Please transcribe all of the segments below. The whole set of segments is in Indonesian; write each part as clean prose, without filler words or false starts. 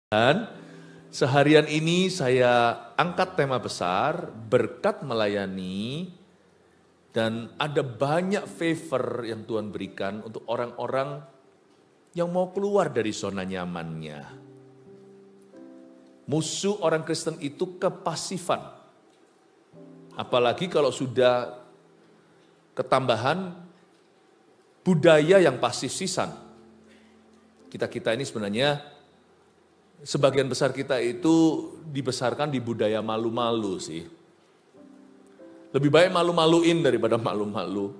Dan seharian ini saya angkat tema besar, berkat melayani, dan ada banyak favor yang Tuhan berikan untuk orang-orang yang mau keluar dari zona nyamannya. Musuh orang Kristen itu kepasifan. Apalagi kalau sudah ketambahan budaya yang pasif-sisan. Kita ini sebenarnya sebagian besar kita itu dibesarkan di budaya malu-malu sih. Lebih baik malu-maluin daripada malu-malu.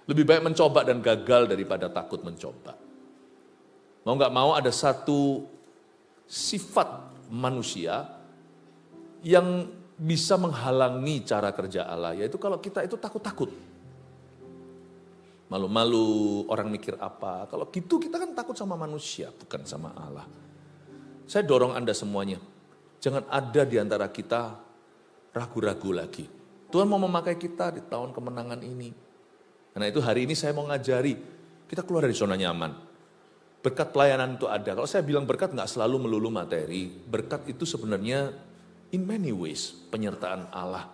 Lebih baik mencoba dan gagal daripada takut mencoba. Mau gak mau ada satu sifat manusia yang bisa menghalangi cara kerja Allah. Yaitu kalau kita itu takut-takut. Malu-malu, orang mikir apa. Kalau gitu kita kan takut sama manusia, bukan sama Allah. Saya dorong Anda semuanya, jangan ada di antara kita ragu-ragu lagi. Tuhan mau memakai kita di tahun kemenangan ini. Karena itu hari ini saya mau ngajari, kita keluar dari zona nyaman. Berkat pelayanan itu ada. Kalau saya bilang berkat nggak selalu melulu materi. Berkat itu sebenarnya in many ways penyertaan Allah.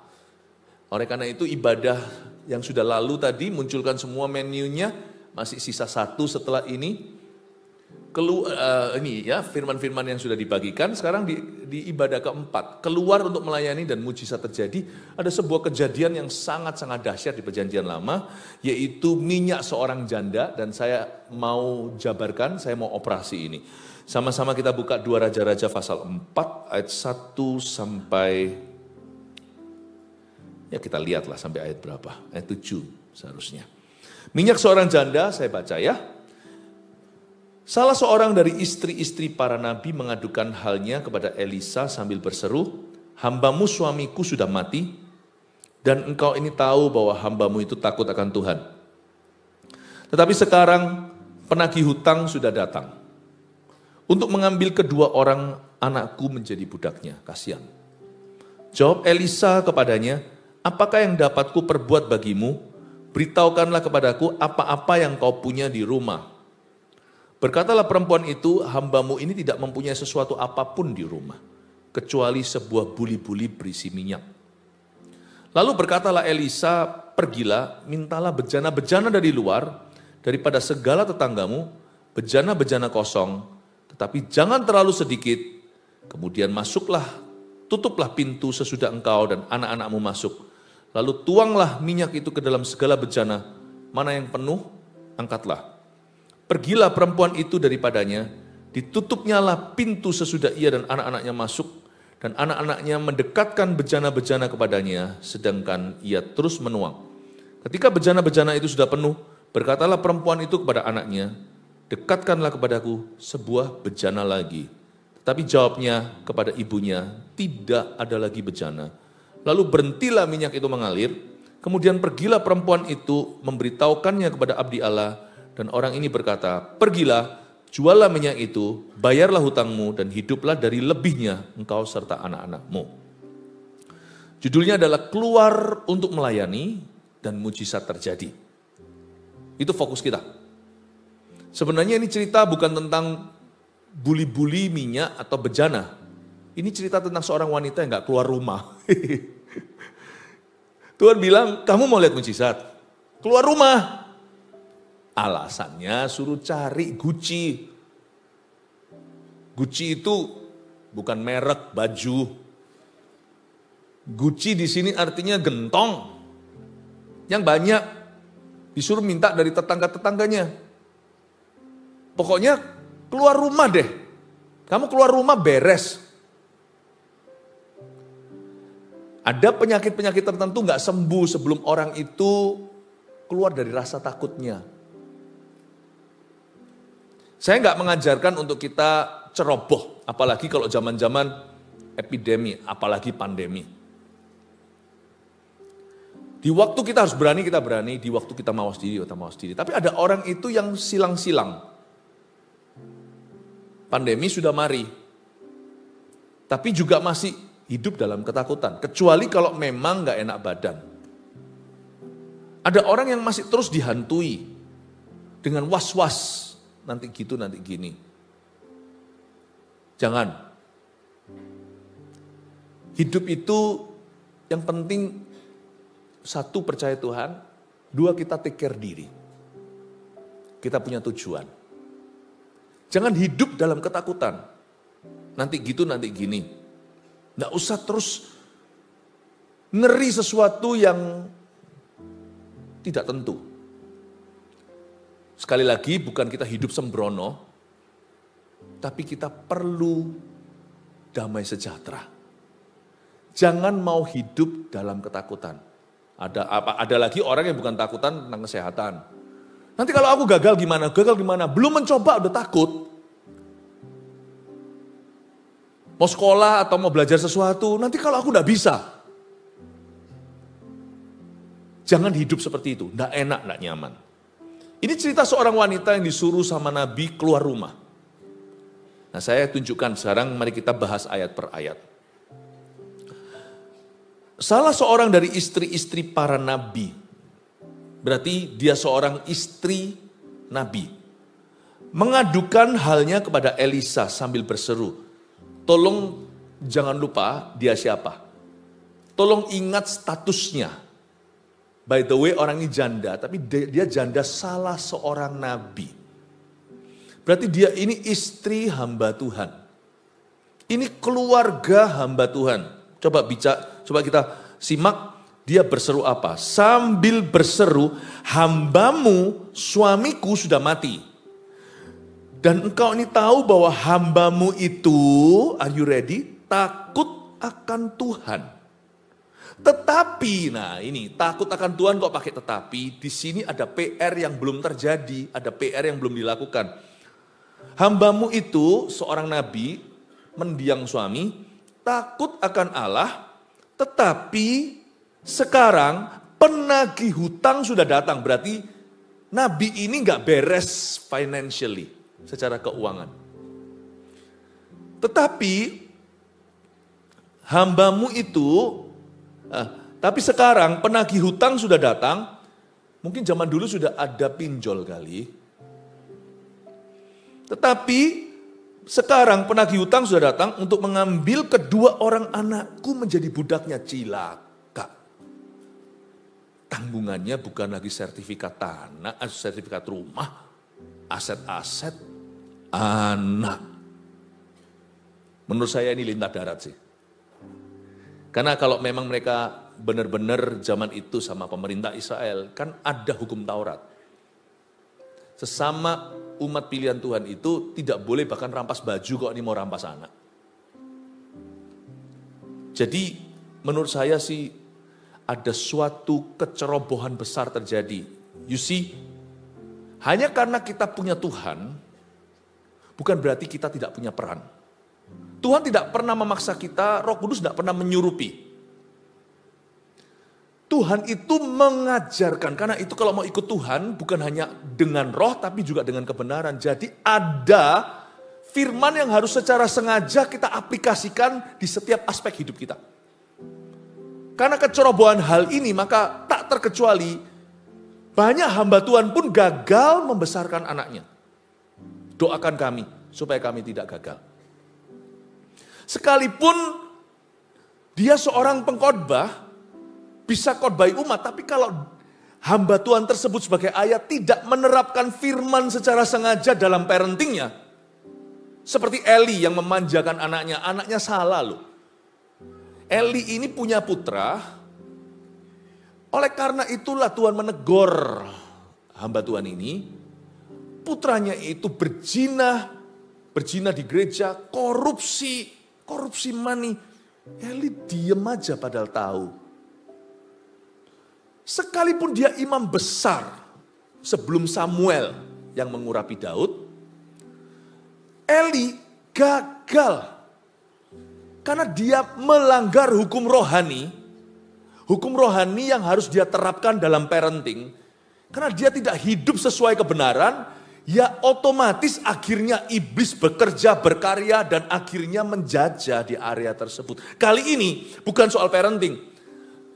Oleh karena itu ibadah yang sudah lalu tadi munculkan semua menunya, masih sisa satu setelah ini. Ini ya firman-firman yang sudah dibagikan sekarang di ibadah keempat keluar untuk melayani dan mujizat terjadi. Ada sebuah kejadian yang sangat-sangat dahsyat di perjanjian lama, yaitu minyak seorang janda, dan saya mau jabarkan, saya mau operasi ini. Sama-sama kita buka 2 Raja-Raja pasal 4 ayat 1 sampai, ya kita lihatlah sampai ayat berapa, ayat 7 seharusnya. Minyak seorang janda, saya baca ya. Salah seorang dari istri-istri para nabi mengadukan halnya kepada Elisa sambil berseru, "Hambamu suamiku sudah mati, dan engkau ini tahu bahwa hambamu itu takut akan Tuhan. Tetapi sekarang penagih hutang sudah datang untuk mengambil kedua orang anakku menjadi budaknya." Kasihan. Jawab Elisa kepadanya, "Apakah yang dapatku perbuat bagimu? Beritahukanlah kepadaku apa-apa yang kau punya di rumah." Berkatalah perempuan itu, "Hambamu ini tidak mempunyai sesuatu apapun di rumah, kecuali sebuah buli-buli berisi minyak." Lalu berkatalah Elisa, "Pergilah, mintalah bejana-bejana dari luar, daripada segala tetanggamu, bejana-bejana kosong, tetapi jangan terlalu sedikit. Kemudian masuklah, tutuplah pintu sesudah engkau dan anak-anakmu masuk. Lalu tuanglah minyak itu ke dalam segala bejana, mana yang penuh, angkatlah. Pergilah perempuan itu daripadanya, ditutupnyalah pintu sesudah ia dan anak-anaknya masuk, dan anak-anaknya mendekatkan bejana-bejana kepadanya, sedangkan ia terus menuang. Ketika bejana-bejana itu sudah penuh, berkatalah perempuan itu kepada anaknya, 'Dekatkanlah kepadaku sebuah bejana lagi.' Tetapi jawabnya kepada ibunya, 'Tidak ada lagi bejana.' Lalu berhentilah minyak itu mengalir, kemudian pergilah perempuan itu memberitahukannya kepada abdi Allah, dan orang ini berkata, 'Pergilah, juallah minyak itu, bayarlah hutangmu, dan hiduplah dari lebihnya engkau serta anak-anakmu.'" Judulnya adalah keluar untuk melayani dan mujizat terjadi. Itu fokus kita. Sebenarnya ini cerita bukan tentang buli-buli minyak atau bejana. Ini cerita tentang seorang wanita yang gak keluar rumah. Tuhan bilang, "Kamu mau lihat mujizat? Keluar rumah." Alasannya suruh cari Gucci. Gucci itu bukan merek baju. Gucci di sini artinya gentong. Yang banyak disuruh minta dari tetangga-tetangganya. Pokoknya keluar rumah deh. Kamu keluar rumah beres. Ada penyakit-penyakit tertentu gak sembuh sebelum orang itu keluar dari rasa takutnya. Saya nggak mengajarkan untuk kita ceroboh, apalagi kalau zaman-zaman epidemi, apalagi pandemi. Di waktu kita harus berani, kita berani. Di waktu kita mawas diri, kita mawas diri. Tapi ada orang itu yang silang-silang. Pandemi sudah mari, tapi juga masih hidup dalam ketakutan. Kecuali kalau memang nggak enak badan. Ada orang yang masih terus dihantui dengan was-was. Nanti gitu, nanti gini. Jangan. Hidup itu yang penting, satu, percaya Tuhan. Dua, kita take care diri. Kita punya tujuan. Jangan hidup dalam ketakutan. Nanti gitu, nanti gini. Nggak usah terus ngeri sesuatu yang tidak tentu. Sekali lagi, bukan kita hidup sembrono, tapi kita perlu damai sejahtera. Jangan mau hidup dalam ketakutan. Ada lagi orang yang bukan takutan tentang kesehatan. Nanti kalau aku gagal gimana? Gagal gimana? Belum mencoba udah takut. Mau sekolah atau mau belajar sesuatu, nanti kalau aku udah bisa. Jangan hidup seperti itu, enggak enak, enggak nyaman. Ini cerita seorang wanita yang disuruh sama Nabi keluar rumah. Nah, saya tunjukkan sekarang, mari kita bahas ayat per ayat. Salah seorang dari istri-istri para nabi, berarti dia seorang istri nabi, mengadukan halnya kepada Elisa sambil berseru, tolong jangan lupa dia siapa. Tolong ingat statusnya. By the way, orang ini janda, tapi dia janda salah seorang nabi. Berarti dia ini istri hamba Tuhan. Ini keluarga hamba Tuhan. Coba kita simak, dia berseru apa? Sambil berseru, hambamu, suamiku sudah mati. Dan engkau ini tahu bahwa hambamu itu, are you ready? Takut akan Tuhan. Tetapi, nah ini takut akan Tuhan kok pakai tetapi, di sini ada PR yang belum terjadi, ada PR yang belum dilakukan. Hambamu itu seorang nabi, mendiang suami, takut akan Allah, tetapi sekarang penagih hutang sudah datang. Berarti nabi ini gak beres financially, secara keuangan. Tetapi hambamu itu, tapi sekarang penagih hutang sudah datang, mungkin zaman dulu sudah ada pinjol kali. Tetapi sekarang penagih hutang sudah datang untuk mengambil kedua orang anakku menjadi budaknya. Cilaka. Tanggungannya bukan lagi sertifikat tanah, sertifikat rumah, aset-aset, anak. Menurut saya ini lintah darat sih. Karena kalau memang mereka benar-benar zaman itu sama pemerintah Israel, kan ada hukum Taurat. Sesama umat pilihan Tuhan itu tidak boleh bahkan rampas baju kok ini mau rampas anak. Jadi menurut saya sih ada suatu kecerobohan besar terjadi. You see, hanya karena kita punya Tuhan, bukan berarti kita tidak punya peran. Tuhan tidak pernah memaksa kita, Roh Kudus tidak pernah menyurupi. Tuhan itu mengajarkan, karena itu kalau mau ikut Tuhan bukan hanya dengan roh tapi juga dengan kebenaran. Jadi ada firman yang harus secara sengaja kita aplikasikan di setiap aspek hidup kita. Karena kecerobohan hal ini maka tak terkecuali banyak hamba Tuhan pun gagal membesarkan anaknya. Doakan kami supaya kami tidak gagal. Sekalipun dia seorang pengkhotbah, bisa khotbahi umat, tapi kalau hamba Tuhan tersebut sebagai ayah tidak menerapkan firman secara sengaja dalam parentingnya, seperti Eli yang memanjakan anaknya salah loh. Eli ini punya putra, oleh karena itulah Tuhan menegur hamba Tuhan ini, putranya itu berzina di gereja, korupsi money. Eli diem aja padahal tahu. Sekalipun dia imam besar sebelum Samuel yang mengurapi Daud, Eli gagal. Karena dia melanggar hukum rohani yang harus dia terapkan dalam parenting. Karena dia tidak hidup sesuai kebenaran, ya otomatis akhirnya iblis bekerja, berkarya, dan akhirnya menjajah di area tersebut. Kali ini bukan soal parenting.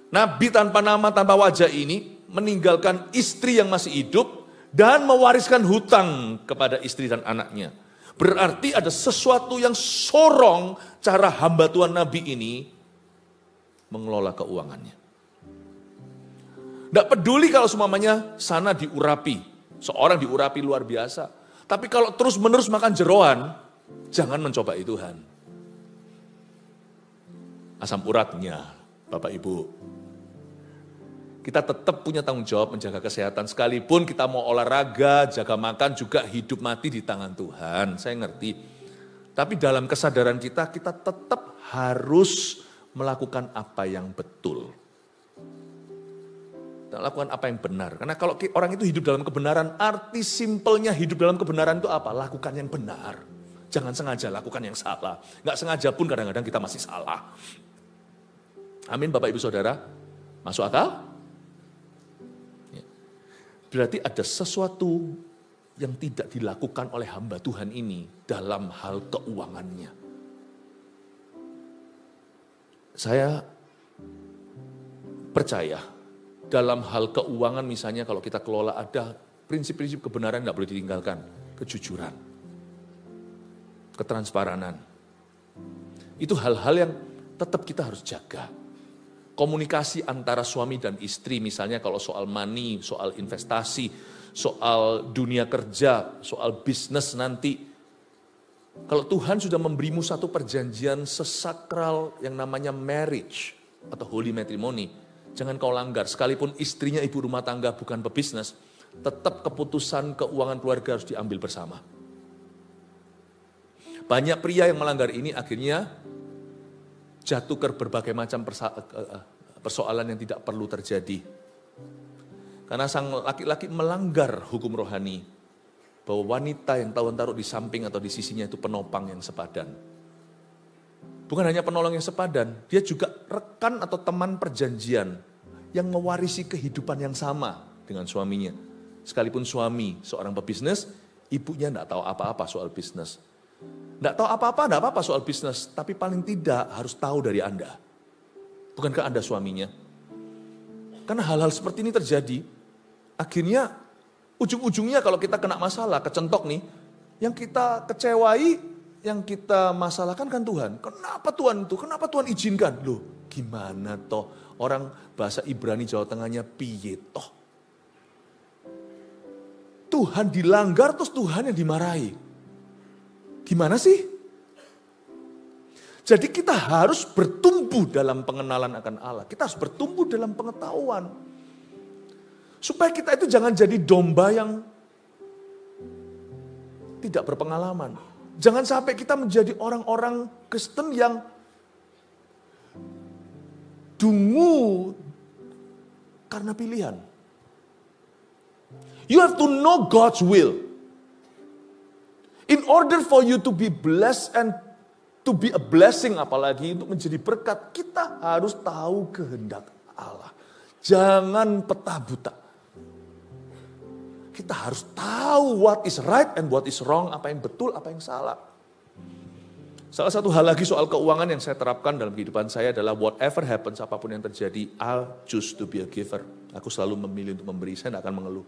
Nabi tanpa nama, tanpa wajah ini meninggalkan istri yang masih hidup dan mewariskan hutang kepada istri dan anaknya. Berarti ada sesuatu yang sorong cara hamba Tuhan Nabi ini mengelola keuangannya. Tidak peduli kalau semuanya sana diurapi, seorang diurapi luar biasa. Tapi kalau terus-menerus makan jeroan, jangan mencobai Tuhan. Asam uratnya, Bapak Ibu. Kita tetap punya tanggung jawab menjaga kesehatan. Sekalipun kita mau olahraga, jaga makan, juga hidup mati di tangan Tuhan. Saya ngerti. Tapi dalam kesadaran kita tetap harus melakukan apa yang betul. Lakukan apa yang benar. Karena kalau orang itu hidup dalam kebenaran, arti simpelnya hidup dalam kebenaran itu apa? Lakukan yang benar. Jangan sengaja lakukan yang salah. Nggak sengaja pun kadang-kadang kita masih salah. Amin Bapak Ibu Saudara. Masuk akal? Berarti ada sesuatu yang tidak dilakukan oleh hamba Tuhan ini dalam hal keuangannya. Saya percaya dalam hal keuangan misalnya kalau kita kelola ada prinsip-prinsip kebenaran tidak boleh ditinggalkan. Kejujuran, ketransparanan. Itu hal-hal yang tetap kita harus jaga. Komunikasi antara suami dan istri misalnya kalau soal money, soal investasi, soal dunia kerja, soal bisnis nanti. Kalau Tuhan sudah memberimu satu perjanjian sesakral yang namanya marriage atau holy matrimony, jangan kau langgar. Sekalipun istrinya ibu rumah tangga bukan pebisnis, tetap keputusan keuangan keluarga harus diambil bersama. Banyak pria yang melanggar ini akhirnya jatuh ke berbagai macam persoalan yang tidak perlu terjadi. Karena sang laki-laki melanggar hukum rohani, bahwa wanita yang tahu taruh di samping atau di sisinya itu penopang yang sepadan. Bukan hanya penolong yang sepadan, dia juga rekan atau teman perjanjian yang mewarisi kehidupan yang sama dengan suaminya. Sekalipun suami seorang pebisnis, ibunya tidak tahu apa-apa soal bisnis. Tidak tahu apa-apa, tidak apa-apa soal bisnis, tapi paling tidak harus tahu dari Anda. Bukankah Anda suaminya? Karena hal-hal seperti ini terjadi, akhirnya ujung-ujungnya kalau kita kena masalah, kecentok nih, yang kita kecewai, yang kita masalahkan kan Tuhan. Kenapa Tuhan itu? Kenapa Tuhan izinkan? Loh, gimana toh? Orang bahasa Ibrani Jawa Tengahnya piye toh? Tuhan dilanggar terus Tuhan yang dimarahi. Gimana sih? Jadi kita harus bertumbuh dalam pengenalan akan Allah. Kita harus bertumbuh dalam pengetahuan. Supaya kita itu jangan jadi domba yang tidak berpengalaman. Jangan sampai kita menjadi orang-orang Kristen yang dungu karena pilihan. You have to know God's will. In order for you to be blessed and to be a blessing, apalagi untuk menjadi berkat, kita harus tahu kehendak Allah. Jangan peta buta. Kita harus tahu what is right and what is wrong, apa yang betul, apa yang salah. Salah satu hal lagi soal keuangan yang saya terapkan dalam kehidupan saya adalah whatever happens, apapun yang terjadi, I'll choose to be a giver. Aku selalu memilih untuk memberi, saya tidak akan mengeluh.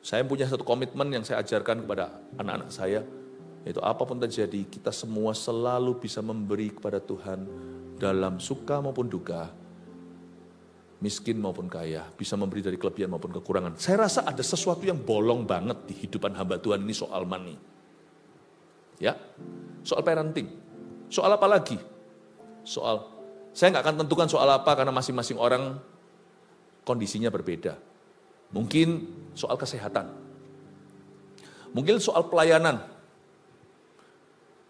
Saya punya satu komitmen yang saya ajarkan kepada anak-anak saya, yaitu apapun terjadi, kita semua selalu bisa memberi kepada Tuhan dalam suka maupun duka, miskin maupun kaya, bisa memberi dari kelebihan maupun kekurangan. Saya rasa ada sesuatu yang bolong banget di hidupan hamba Tuhan ini soal money. Ya, soal parenting. Soal apa lagi? Saya nggak akan tentukan soal apa karena masing-masing orang kondisinya berbeda. Mungkin soal kesehatan. Mungkin soal pelayanan.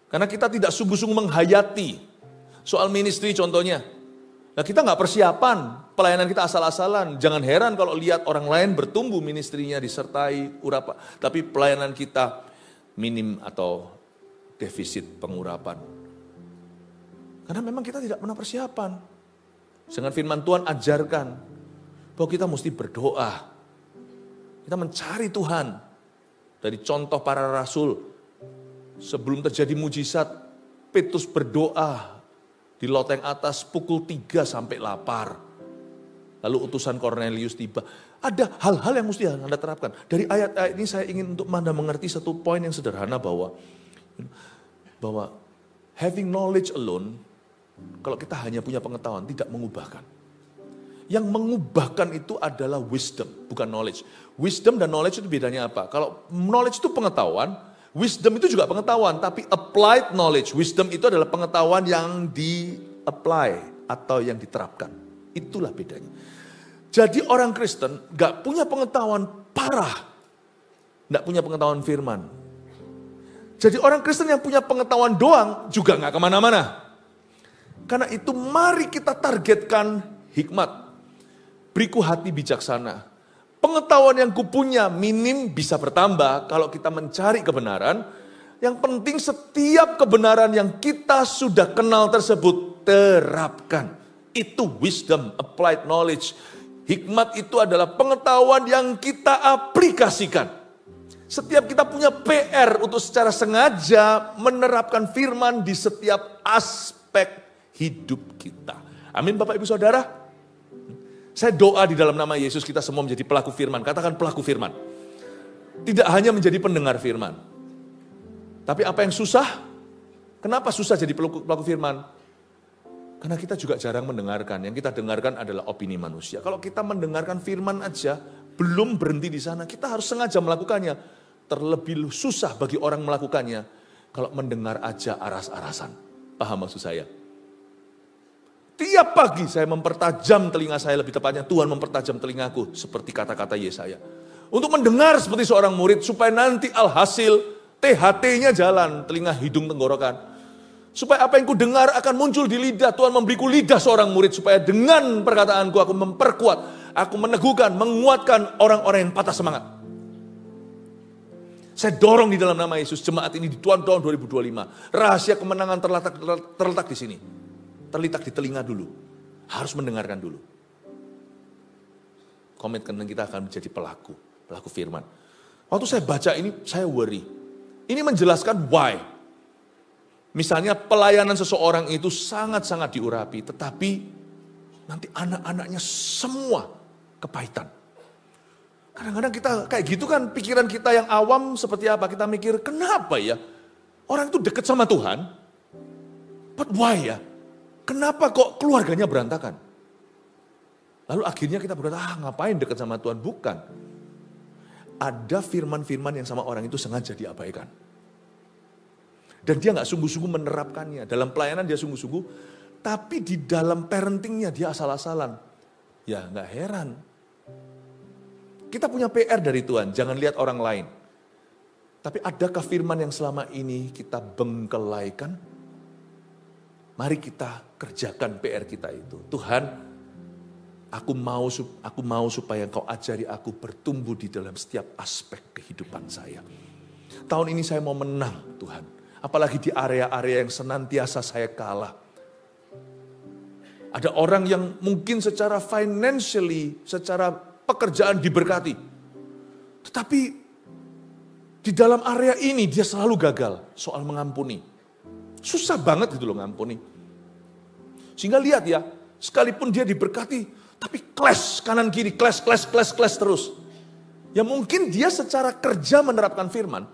Karena kita tidak sungguh-sungguh menghayati soal ministry contohnya. Nah kita nggak persiapan, pelayanan kita asal-asalan. Jangan heran kalau lihat orang lain bertumbuh ministrinya disertai urapan. Tapi pelayanan kita minim atau defisit pengurapan. Karena memang kita tidak pernah persiapan. Dengan firman Tuhan ajarkan bahwa kita mesti berdoa. Kita mencari Tuhan. Dari contoh para rasul, sebelum terjadi mujizat, Petrus berdoa di loteng atas pukul 3 sampai lapar. Lalu utusan Cornelius tiba. Ada hal-hal yang mesti Anda terapkan. Dari ayat-ayat ini saya ingin untuk Anda mengerti satu poin yang sederhana bahwa having knowledge alone Kalau kita hanya punya pengetahuan, tidak mengubahkan. Yang mengubahkan itu adalah wisdom, bukan knowledge. Wisdom dan knowledge itu bedanya apa? Kalau knowledge itu pengetahuan, wisdom itu juga pengetahuan, tapi applied knowledge. Wisdom itu adalah pengetahuan yang di-apply atau yang diterapkan. Itulah bedanya. Jadi orang Kristen gak punya pengetahuan parah, gak punya pengetahuan firman. Jadi orang Kristen yang punya pengetahuan doang juga gak kemana-mana. Karena itu mari kita targetkan hikmat. Beriku hati bijaksana. Pengetahuan yang kupunya minim bisa bertambah kalau kita mencari kebenaran. Yang penting setiap kebenaran yang kita sudah kenal tersebut terapkan. Itu wisdom, applied knowledge. Hikmat itu adalah pengetahuan yang kita aplikasikan. Setiap kita punya PR untuk secara sengaja menerapkan firman di setiap aspek hidup kita. Amin Bapak Ibu Saudara. Saya doa di dalam nama Yesus kita semua menjadi pelaku firman. Katakan pelaku firman. Tidak hanya menjadi pendengar firman. Tapi apa yang susah? Kenapa susah jadi pelaku firman? Karena kita juga jarang mendengarkan. Yang kita dengarkan adalah opini manusia. Kalau kita mendengarkan firman aja, belum berhenti di sana. Kita harus sengaja melakukannya. Terlebih susah bagi orang melakukannya. Kalau mendengar aja aras-arasan. Paham maksud saya? Tiap pagi saya mempertajam telinga saya, lebih tepatnya Tuhan mempertajam telingaku seperti kata-kata Yesaya. Untuk mendengar seperti seorang murid supaya nanti alhasil THT-nya jalan, telinga, hidung, tenggorokan. Supaya apa yang ku dengar akan muncul di lidah. Tuhan memberiku lidah seorang murid supaya dengan perkataanku aku memperkuat, aku meneguhkan, menguatkan orang-orang yang patah semangat. Saya dorong di dalam nama Yesus jemaat ini di tahun 2025. Rahasia kemenangan terletak di sini. Terletak di telinga dulu. Harus mendengarkan dulu. Komitmen kita akan menjadi pelaku firman. Waktu saya baca ini, saya worry. Ini menjelaskan why. Misalnya pelayanan seseorang itu sangat-sangat diurapi, tetapi nanti anak-anaknya semua kepahitan. Kadang-kadang kita kayak gitu kan, pikiran kita yang awam seperti apa? Kita mikir, kenapa ya? Orang itu dekat sama Tuhan, but why ya? Kenapa kok keluarganya berantakan? Lalu akhirnya kita berkata, ngapain dekat sama Tuhan? Bukan. Ada firman-firman yang sama orang itu sengaja diabaikan. Dan dia gak sungguh-sungguh menerapkannya. Dalam pelayanan dia sungguh-sungguh, tapi di dalam parentingnya dia asal-asalan. Ya gak heran. Kita punya PR dari Tuhan, jangan lihat orang lain. Tapi adakah firman yang selama ini kita bengkelaikan? Mari kita kerjakan PR kita itu. Tuhan, aku mau supaya Engkau ajari aku bertumbuh di dalam setiap aspek kehidupan saya. Tahun ini saya mau menang, Tuhan. Apalagi di area-area yang senantiasa saya kalah. Ada orang yang mungkin secara financially, secara pekerjaan diberkati. Tetapi di dalam area ini dia selalu gagal soal mengampuni. Susah banget gitu loh ngampuni. Sehingga lihat ya, sekalipun dia diberkati, tapi clash kanan kiri, clash terus. Ya mungkin dia secara kerja menerapkan firman,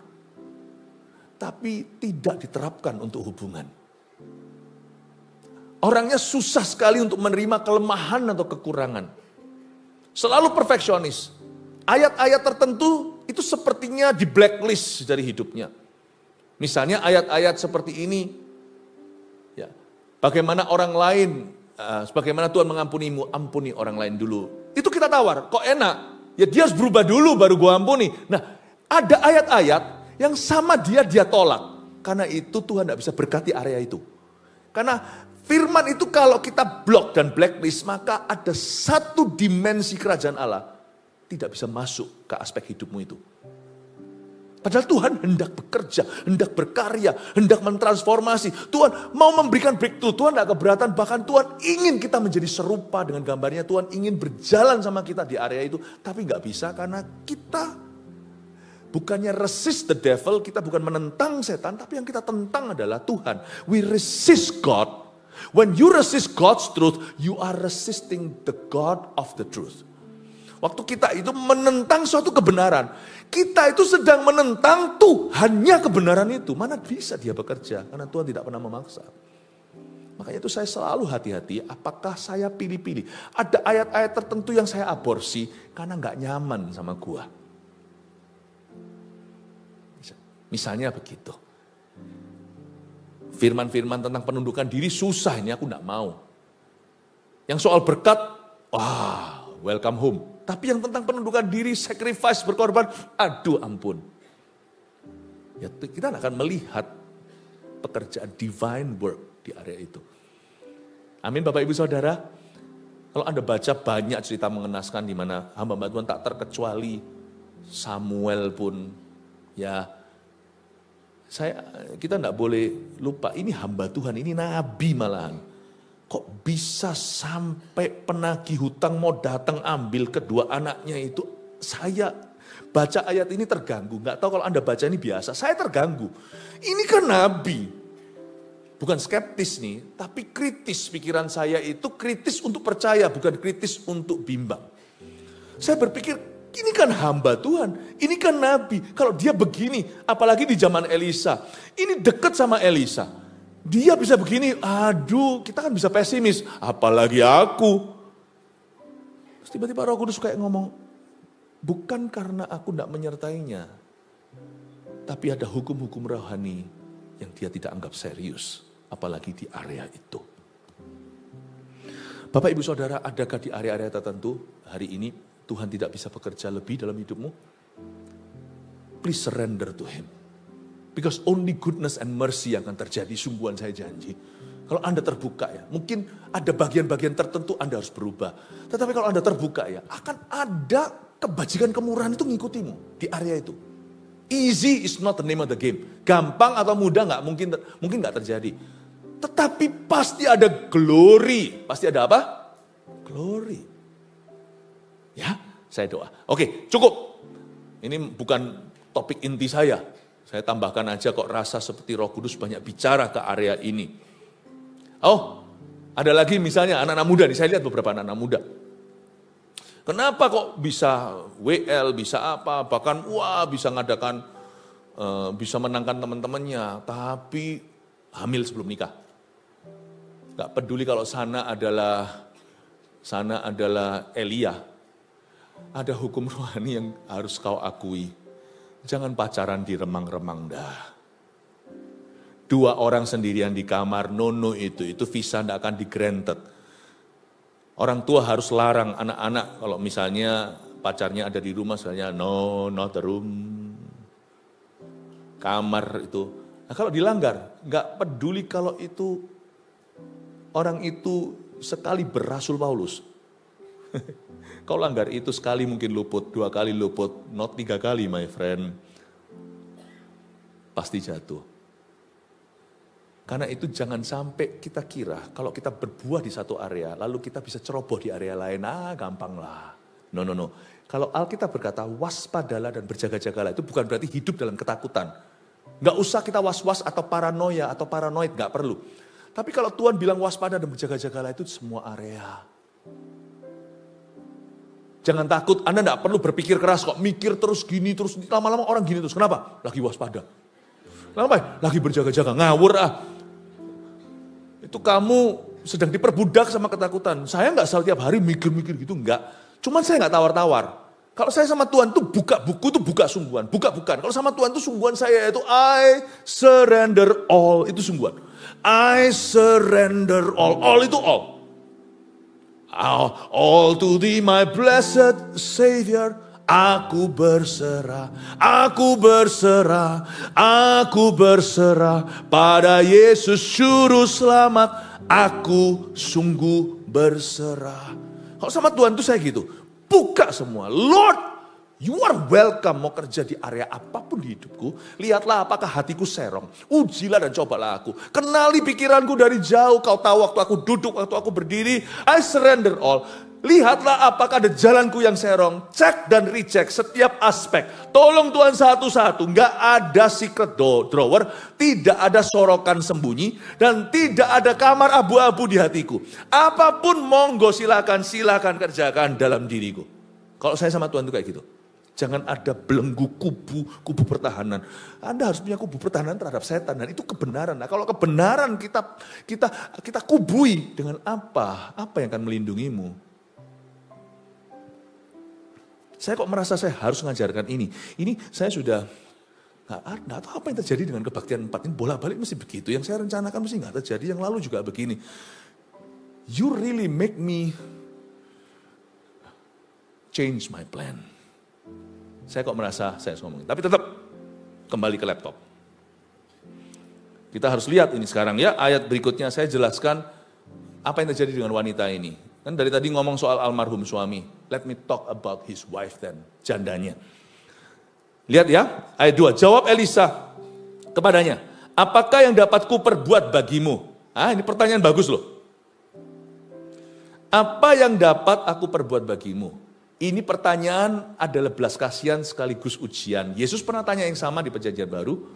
tapi tidak diterapkan untuk hubungan. Orangnya susah sekali untuk menerima kelemahan atau kekurangan. Selalu perfeksionis. Ayat-ayat tertentu itu sepertinya di blacklist dari hidupnya. Misalnya ayat-ayat seperti ini, ya, bagaimana orang lain, sebagaimana Tuhan mengampunimu, ampuni orang lain dulu. Itu kita tawar, kok enak? Ya dia harus berubah dulu baru gue ampuni. Nah ada ayat-ayat yang sama dia tolak. Karena itu Tuhan tidak bisa berkati area itu. Karena firman itu kalau kita blok dan blacklist, maka ada satu dimensi kerajaan Allah tidak bisa masuk ke aspek hidupmu itu. Padahal Tuhan hendak bekerja, hendak berkarya, hendak mentransformasi. Tuhan mau memberikan breakthrough, Tuhan tidak keberatan. Bahkan Tuhan ingin kita menjadi serupa dengan gambarnya. Tuhan ingin berjalan sama kita di area itu. Tapi nggak bisa karena kita bukannya resist the devil, kita bukan menentang setan. Tapi yang kita tentang adalah Tuhan. We resist God. When you resist God's truth, you are resisting the God of the truth. Waktu kita itu menentang suatu kebenaran, kita itu sedang menentang Tuhannya kebenaran itu. Mana bisa dia bekerja, karena Tuhan tidak pernah memaksa. Makanya itu saya selalu hati-hati, apakah saya pilih-pilih. Ada ayat-ayat tertentu yang saya aborsi karena nggak nyaman sama gua. Misalnya begitu. Firman-firman tentang penundukan diri susah, ini aku nggak mau. Yang soal berkat, wah, welcome home. Tapi yang tentang penundukan diri, sacrifice, berkorban, aduh ampun. Ya, kita akan melihat pekerjaan divine work di area itu. Amin Bapak Ibu Saudara. Kalau Anda baca banyak cerita mengenaskan di mana hamba-hamba Tuhan tak terkecuali Samuel pun ya. Kita enggak boleh lupa ini hamba Tuhan, ini nabi malahan. Kok bisa sampai penagih hutang mau datang ambil kedua anaknya itu? Saya baca ayat ini terganggu. Enggak tahu kalau Anda baca ini biasa, saya terganggu. Ini kan nabi. Bukan skeptis nih, tapi kritis. Pikiran saya itu kritis untuk percaya, bukan kritis untuk bimbang. Saya berpikir, ini kan hamba Tuhan, ini kan nabi. Kalau dia begini, apalagi di zaman Elisa, ini dekat sama Elisa. Dia bisa begini, aduh kita kan bisa pesimis, apalagi aku. Terus tiba-tiba Roh Kudus kayak ngomong, bukan karena aku tidak menyertainya, tapi ada hukum-hukum rohani yang dia tidak anggap serius, apalagi di area itu. Bapak Ibu Saudara, adakah di area-area tertentu hari ini Tuhan tidak bisa bekerja lebih dalam hidupmu? Please surrender to Him. Because only goodness and mercy yang akan terjadi, sungguhan saya janji. Kalau Anda terbuka ya, mungkin ada bagian-bagian tertentu Anda harus berubah. Tetapi kalau Anda terbuka ya, akan ada kebajikan kemurahan itu ngikutimu di area itu. Easy is not the name of the game. Gampang atau mudah mungkin nggak terjadi. Tetapi pasti ada glory. Pasti ada apa? Glory. Ya, saya doa. Oke, cukup. Ini bukan topik inti saya. Saya tambahkan aja kok rasa seperti Roh Kudus banyak bicara ke area ini. Oh, ada lagi misalnya anak-anak muda nih. Saya lihat beberapa anak-anak muda. Kenapa kok bisa WL, bisa apa, bahkan bisa ngadakan, bisa menangkan teman-temannya, tapi hamil sebelum nikah. Gak peduli kalau sana adalah Elia. Ada hukum rohani yang harus kau akui. Jangan pacaran di remang-remang dah. 2 orang sendirian di kamar, no itu visa tidak akan di-granted. Orang tua harus larang anak-anak kalau misalnya pacarnya ada di rumah, misalnya no, not the room. Kamar itu. Nah, kalau dilanggar, nggak peduli kalau itu orang itu sekali berasul Paulus. Kau langgar itu sekali mungkin luput, 2 kali luput, not 3 kali my friend. Pasti jatuh. Karena itu jangan sampai kita kira kalau kita berbuah di satu area, lalu kita bisa ceroboh di area lain, gampang lah. No. Kalau Alkitab berkata waspadalah dan berjaga-jagalah, itu bukan berarti hidup dalam ketakutan. Nggak usah kita was-was atau paranoia atau paranoid, nggak perlu. Tapi kalau Tuhan bilang waspada dan berjaga-jagalah itu semua area. Jangan takut, Anda nggak perlu berpikir keras kok, mikir terus gini, terus lama-lama orang gini terus. Kenapa? Lagi waspada. Kenapa? Lagi berjaga-jaga, ngawur Itu kamu sedang diperbudak sama ketakutan. Saya nggak selalu tiap hari mikir-mikir gitu, enggak. Cuman saya nggak tawar-tawar. Kalau saya sama Tuhan tuh buka buku tuh buka sungguhan, bukan. Kalau sama Tuhan tuh sungguhan saya itu I surrender all, itu sungguhan. I surrender all itu all. All to thee my blessed Savior, aku berserah pada Yesus Juru Selamat, aku sungguh berserah. Kalau sama Tuhan tuh saya gitu, buka semua, Lord, you are welcome mau kerja di area apapun di hidupku. Lihatlah apakah hatiku serong. Ujilah dan cobalah aku. Kenali pikiranku dari jauh. Kau tahu waktu aku duduk, waktu aku berdiri. I surrender all. Lihatlah apakah ada jalanku yang serong. Cek dan recheck setiap aspek. Tolong Tuhan satu-satu. Nggak ada secret drawer. Tidak ada sorokan sembunyi. Dan tidak ada kamar abu-abu di hatiku. Apapun monggo silakan kerjakan dalam diriku. Kalau saya sama Tuhan itu kayak gitu. Jangan ada belenggu kubu pertahanan. Anda harus punya kubu pertahanan terhadap setan, dan itu kebenaran. Nah, kalau kebenaran kita kubui dengan apa? Apa yang akan melindungimu? Saya kok merasa saya harus mengajarkan ini. Ini saya sudah nggak tahu apa yang terjadi dengan kebaktian 4 ini. Bolak-balik mesti begitu. Yang saya rencanakan mesti nggak terjadi. Yang lalu juga begini. You really make me change my plan. Saya kok merasa saya harus ngomongin. Tapi tetap kembali ke laptop. Kita harus lihat ini sekarang ya. Ayat berikutnya saya jelaskan apa yang terjadi dengan wanita ini. Kan dari tadi ngomong soal almarhum suami. Let me talk about his wife then. Jandanya. Lihat ya. Ayat 2. Jawab Elisa kepadanya. Apakah yang dapat kuperbuat bagimu? Ini pertanyaan bagus loh. Apa yang dapat aku perbuat bagimu? Ini pertanyaan adalah belas kasihan sekaligus ujian. Yesus pernah tanya yang sama di Perjanjian Baru.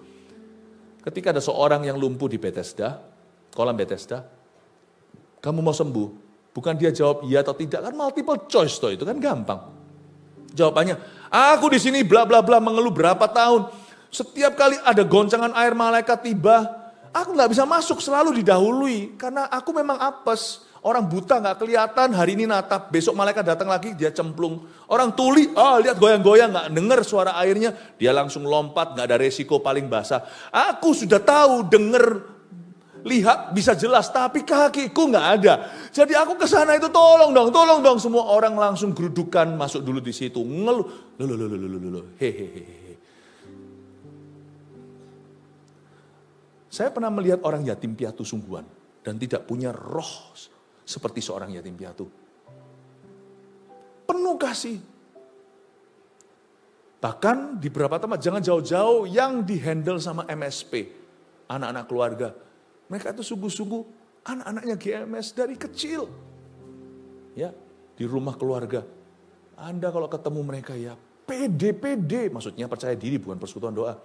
Ketika ada seorang yang lumpuh di Bethesda, kolam Bethesda, kamu mau sembuh? Bukan dia jawab iya atau tidak, kan multiple choice toh, itu kan gampang. Jawabannya, aku di sini bla bla bla mengeluh berapa tahun. Setiap kali ada goncangan air malaikat tiba, aku nggak bisa masuk, selalu didahului karena aku memang apes. Orang buta nggak kelihatan, hari ini natap, besok malaikat datang lagi, dia cemplung. Orang tuli, lihat goyang-goyang, nggak dengar suara airnya, dia langsung lompat, nggak ada resiko paling basah. Aku sudah tahu, dengar, lihat bisa jelas, tapi kakiku nggak ada. Jadi aku ke sana itu tolong dong. Semua orang langsung gerudukan, masuk dulu di situ, ngeluh, hehehe. Saya pernah melihat orang yatim piatu sungguhan dan tidak punya roh seperti seorang yatim piatu. Penuh kasih. Bahkan di beberapa tempat, jangan jauh-jauh yang dihandle sama MSP, anak-anak keluarga. Mereka itu sungguh-sungguh anak-anaknya GMS dari kecil. Ya, di rumah keluarga. Anda kalau ketemu mereka ya pede, maksudnya percaya diri bukan persekutuan doa.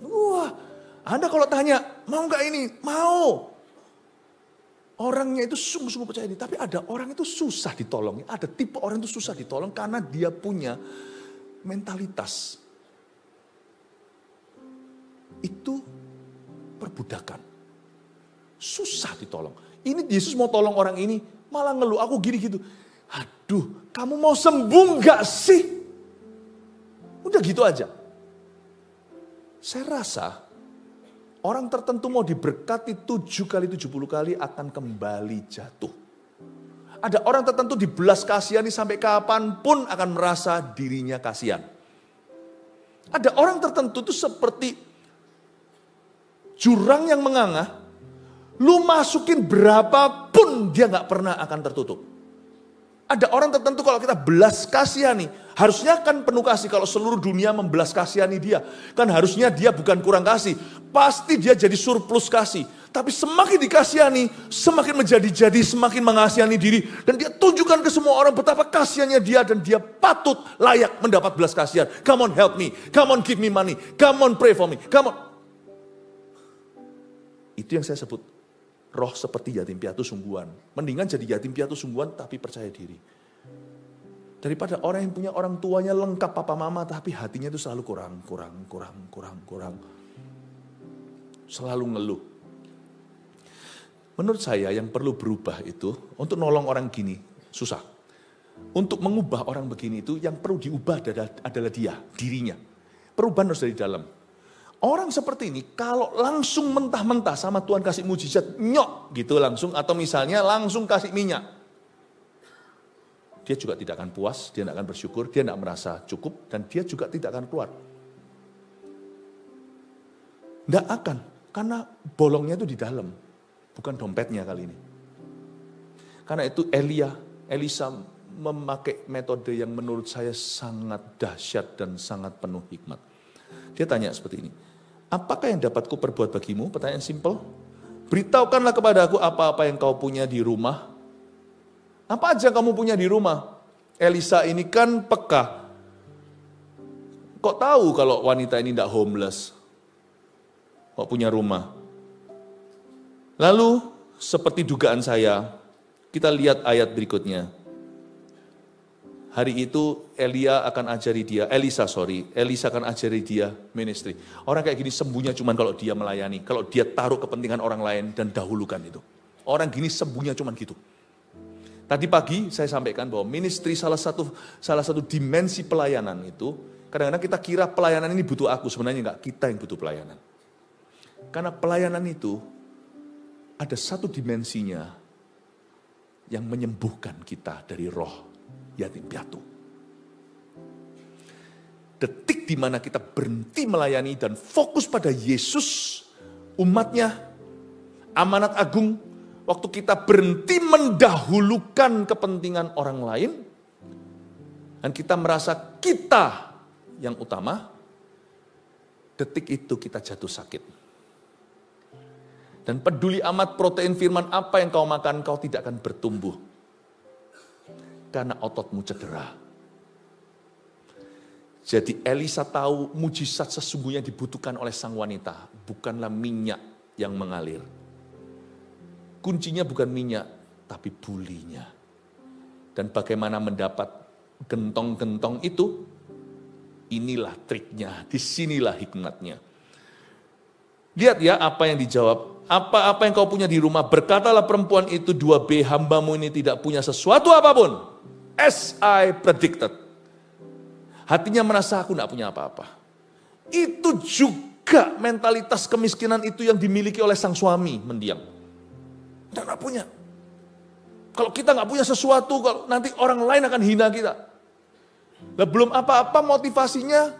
Wah, Anda kalau tanya, mau nggak ini? Mau. Orangnya itu sungguh-sungguh percaya diri, tapi ada orang itu susah ditolong. Ada tipe orang itu susah ditolong karena dia punya mentalitas. Itu perbudakan. Susah ditolong. Ini Yesus mau tolong orang ini, malah ngeluh, aku gini gitu. Aduh, kamu mau sembuh nggak sih? Udah gitu aja. Saya rasa orang tertentu mau diberkati 7 kali 70 kali akan kembali jatuh. Ada orang tertentu dibelas kasihani sampai kapanpun akan merasa dirinya kasihan. Ada orang tertentu itu seperti jurang yang menganga, lu masukin berapapun dia gak pernah akan tertutup. Ada orang tertentu kalau kita belas kasihani, harusnya kan penuh kasih kalau seluruh dunia membelas kasihani dia. Kan harusnya dia bukan kurang kasih, pasti dia jadi surplus kasih. Tapi semakin dikasihani, semakin menjadi-jadi, semakin mengasihani diri. Dan dia tunjukkan ke semua orang betapa kasihannya dia dan dia patut layak mendapat belas kasihan. Come on help me, come on give me money, come on pray for me, come on. Itu yang saya sebut. Roh seperti yatim piatu sungguhan. Mendingan jadi yatim piatu sungguhan tapi percaya diri. Daripada orang yang punya orang tuanya lengkap papa mama tapi hatinya itu selalu kurang. Selalu ngeluh. Menurut saya yang perlu berubah itu untuk nolong orang gini susah. Untuk mengubah orang begini itu yang perlu diubah adalah dia, dirinya. Perubahan harus dari dalam. Orang seperti ini kalau langsung mentah-mentah sama Tuhan kasih mujizat, nyok gitu langsung, atau misalnya langsung kasih minyak. Dia juga tidak akan puas, dia tidak akan bersyukur, dia tidak merasa cukup, dan dia juga tidak akan keluar. Tidak akan, karena bolongnya itu di dalam, bukan dompetnya kali ini. Karena itu Elisa memakai metode yang menurut saya sangat dahsyat dan sangat penuh hikmat. Dia tanya seperti ini. Apakah yang dapat kuperbuat bagimu? Pertanyaan simpel. Beritahukanlah kepada aku apa-apa yang kau punya di rumah. Apa aja kamu punya di rumah? Elisa ini kan peka. Kok tahu kalau wanita ini tidak homeless? Kok punya rumah? Lalu seperti dugaan saya, kita lihat ayat berikutnya. Hari itu Elisa akan ajari dia ministry. Orang kayak gini sembuhnya cuman kalau dia melayani, kalau dia taruh kepentingan orang lain dan dahulukan itu. Orang gini sembuhnya cuman gitu. Tadi pagi saya sampaikan bahwa ministry salah satu dimensi pelayanan itu, kadang-kadang kita kira pelayanan ini butuh aku, sebenarnya enggak, kita yang butuh pelayanan. Karena pelayanan itu ada satu dimensinya yang menyembuhkan kita dari roh yatim piatu. Detik di mana kita berhenti melayani dan fokus pada Yesus, umatnya, amanat agung, waktu kita berhenti mendahulukan kepentingan orang lain, dan kita merasa kita yang utama, detik itu kita jatuh sakit. Dan peduli amat protein firman apa yang kau makan, kau tidak akan bertumbuh. Karena ototmu cedera. Jadi Elisa tahu mujizat sesungguhnya dibutuhkan oleh sang wanita. Bukanlah minyak yang mengalir. Kuncinya bukan minyak, tapi bulinya. Dan bagaimana mendapat gentong-gentong itu, inilah triknya, disinilah hikmatnya. Lihat ya apa yang dijawab. Apa yang kau punya di rumah, berkatalah perempuan itu 2B, hambamu ini tidak punya sesuatu apapun. As I predicted. Hatinya merasa aku tidak punya apa-apa. Itu juga mentalitas kemiskinan itu yang dimiliki oleh sang suami mendiang. Kita nggak punya. Kalau kita nggak punya sesuatu, kalau nanti orang lain akan hina kita. Nah, belum apa-apa motivasinya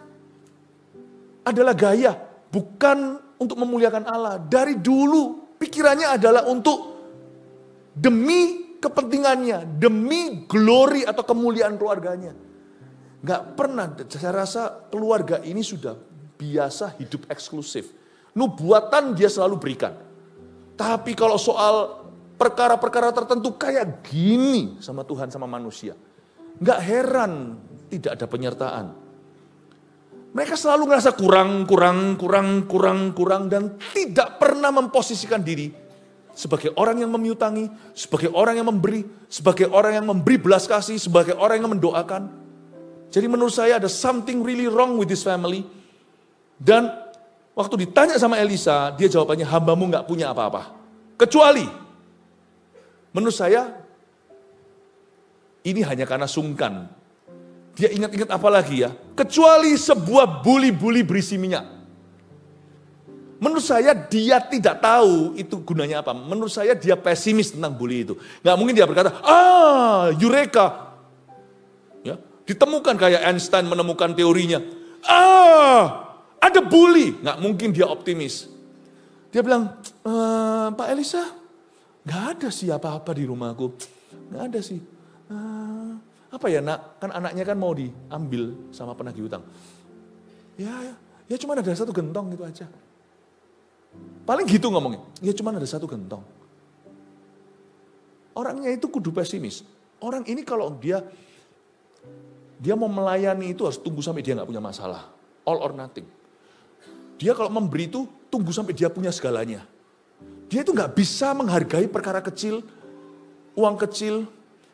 adalah gaya, bukan untuk memuliakan Allah. Dari dulu pikirannya adalah untuk demi kepentingannya, demi glory atau kemuliaan keluarganya. Gak pernah, saya rasa keluarga ini sudah biasa hidup eksklusif. Nubuatan dia selalu berikan. Tapi kalau soal perkara-perkara tertentu kayak gini sama Tuhan sama manusia. Gak heran tidak ada penyertaan. Mereka selalu ngerasa kurang dan tidak pernah memposisikan diri sebagai orang yang memiutangi, sebagai orang yang memberi, sebagai orang yang memberi belas kasih, sebagai orang yang mendoakan. Jadi menurut saya ada something really wrong with this family. Dan waktu ditanya sama Elisa, dia jawabannya hambamu gak punya apa-apa. Kecuali, menurut saya ini hanya karena sungkan. Dia ingat-ingat apa lagi ya? Kecuali sebuah buli-buli berisi minyak. Menurut saya dia tidak tahu itu gunanya apa. Menurut saya dia pesimis tentang buli itu. Gak mungkin dia berkata, Eureka. Ya, ditemukan kayak Einstein menemukan teorinya. Ada buli. Gak mungkin dia optimis. Dia bilang, Pak Elisa, gak ada sih apa-apa di rumahku. Gak ada sih. Apa ya nak, kan anaknya kan mau diambil sama penagih utang. Ya cuma ada satu gentong gitu aja. Paling gitu ngomongnya, ya cuma ada satu gentong. Orangnya itu kudu pesimis. Orang ini kalau dia mau melayani itu harus tunggu sampai dia gak punya masalah. All or nothing. Dia kalau memberi itu tunggu sampai dia punya segalanya. Dia itu gak bisa menghargai perkara kecil, uang kecil,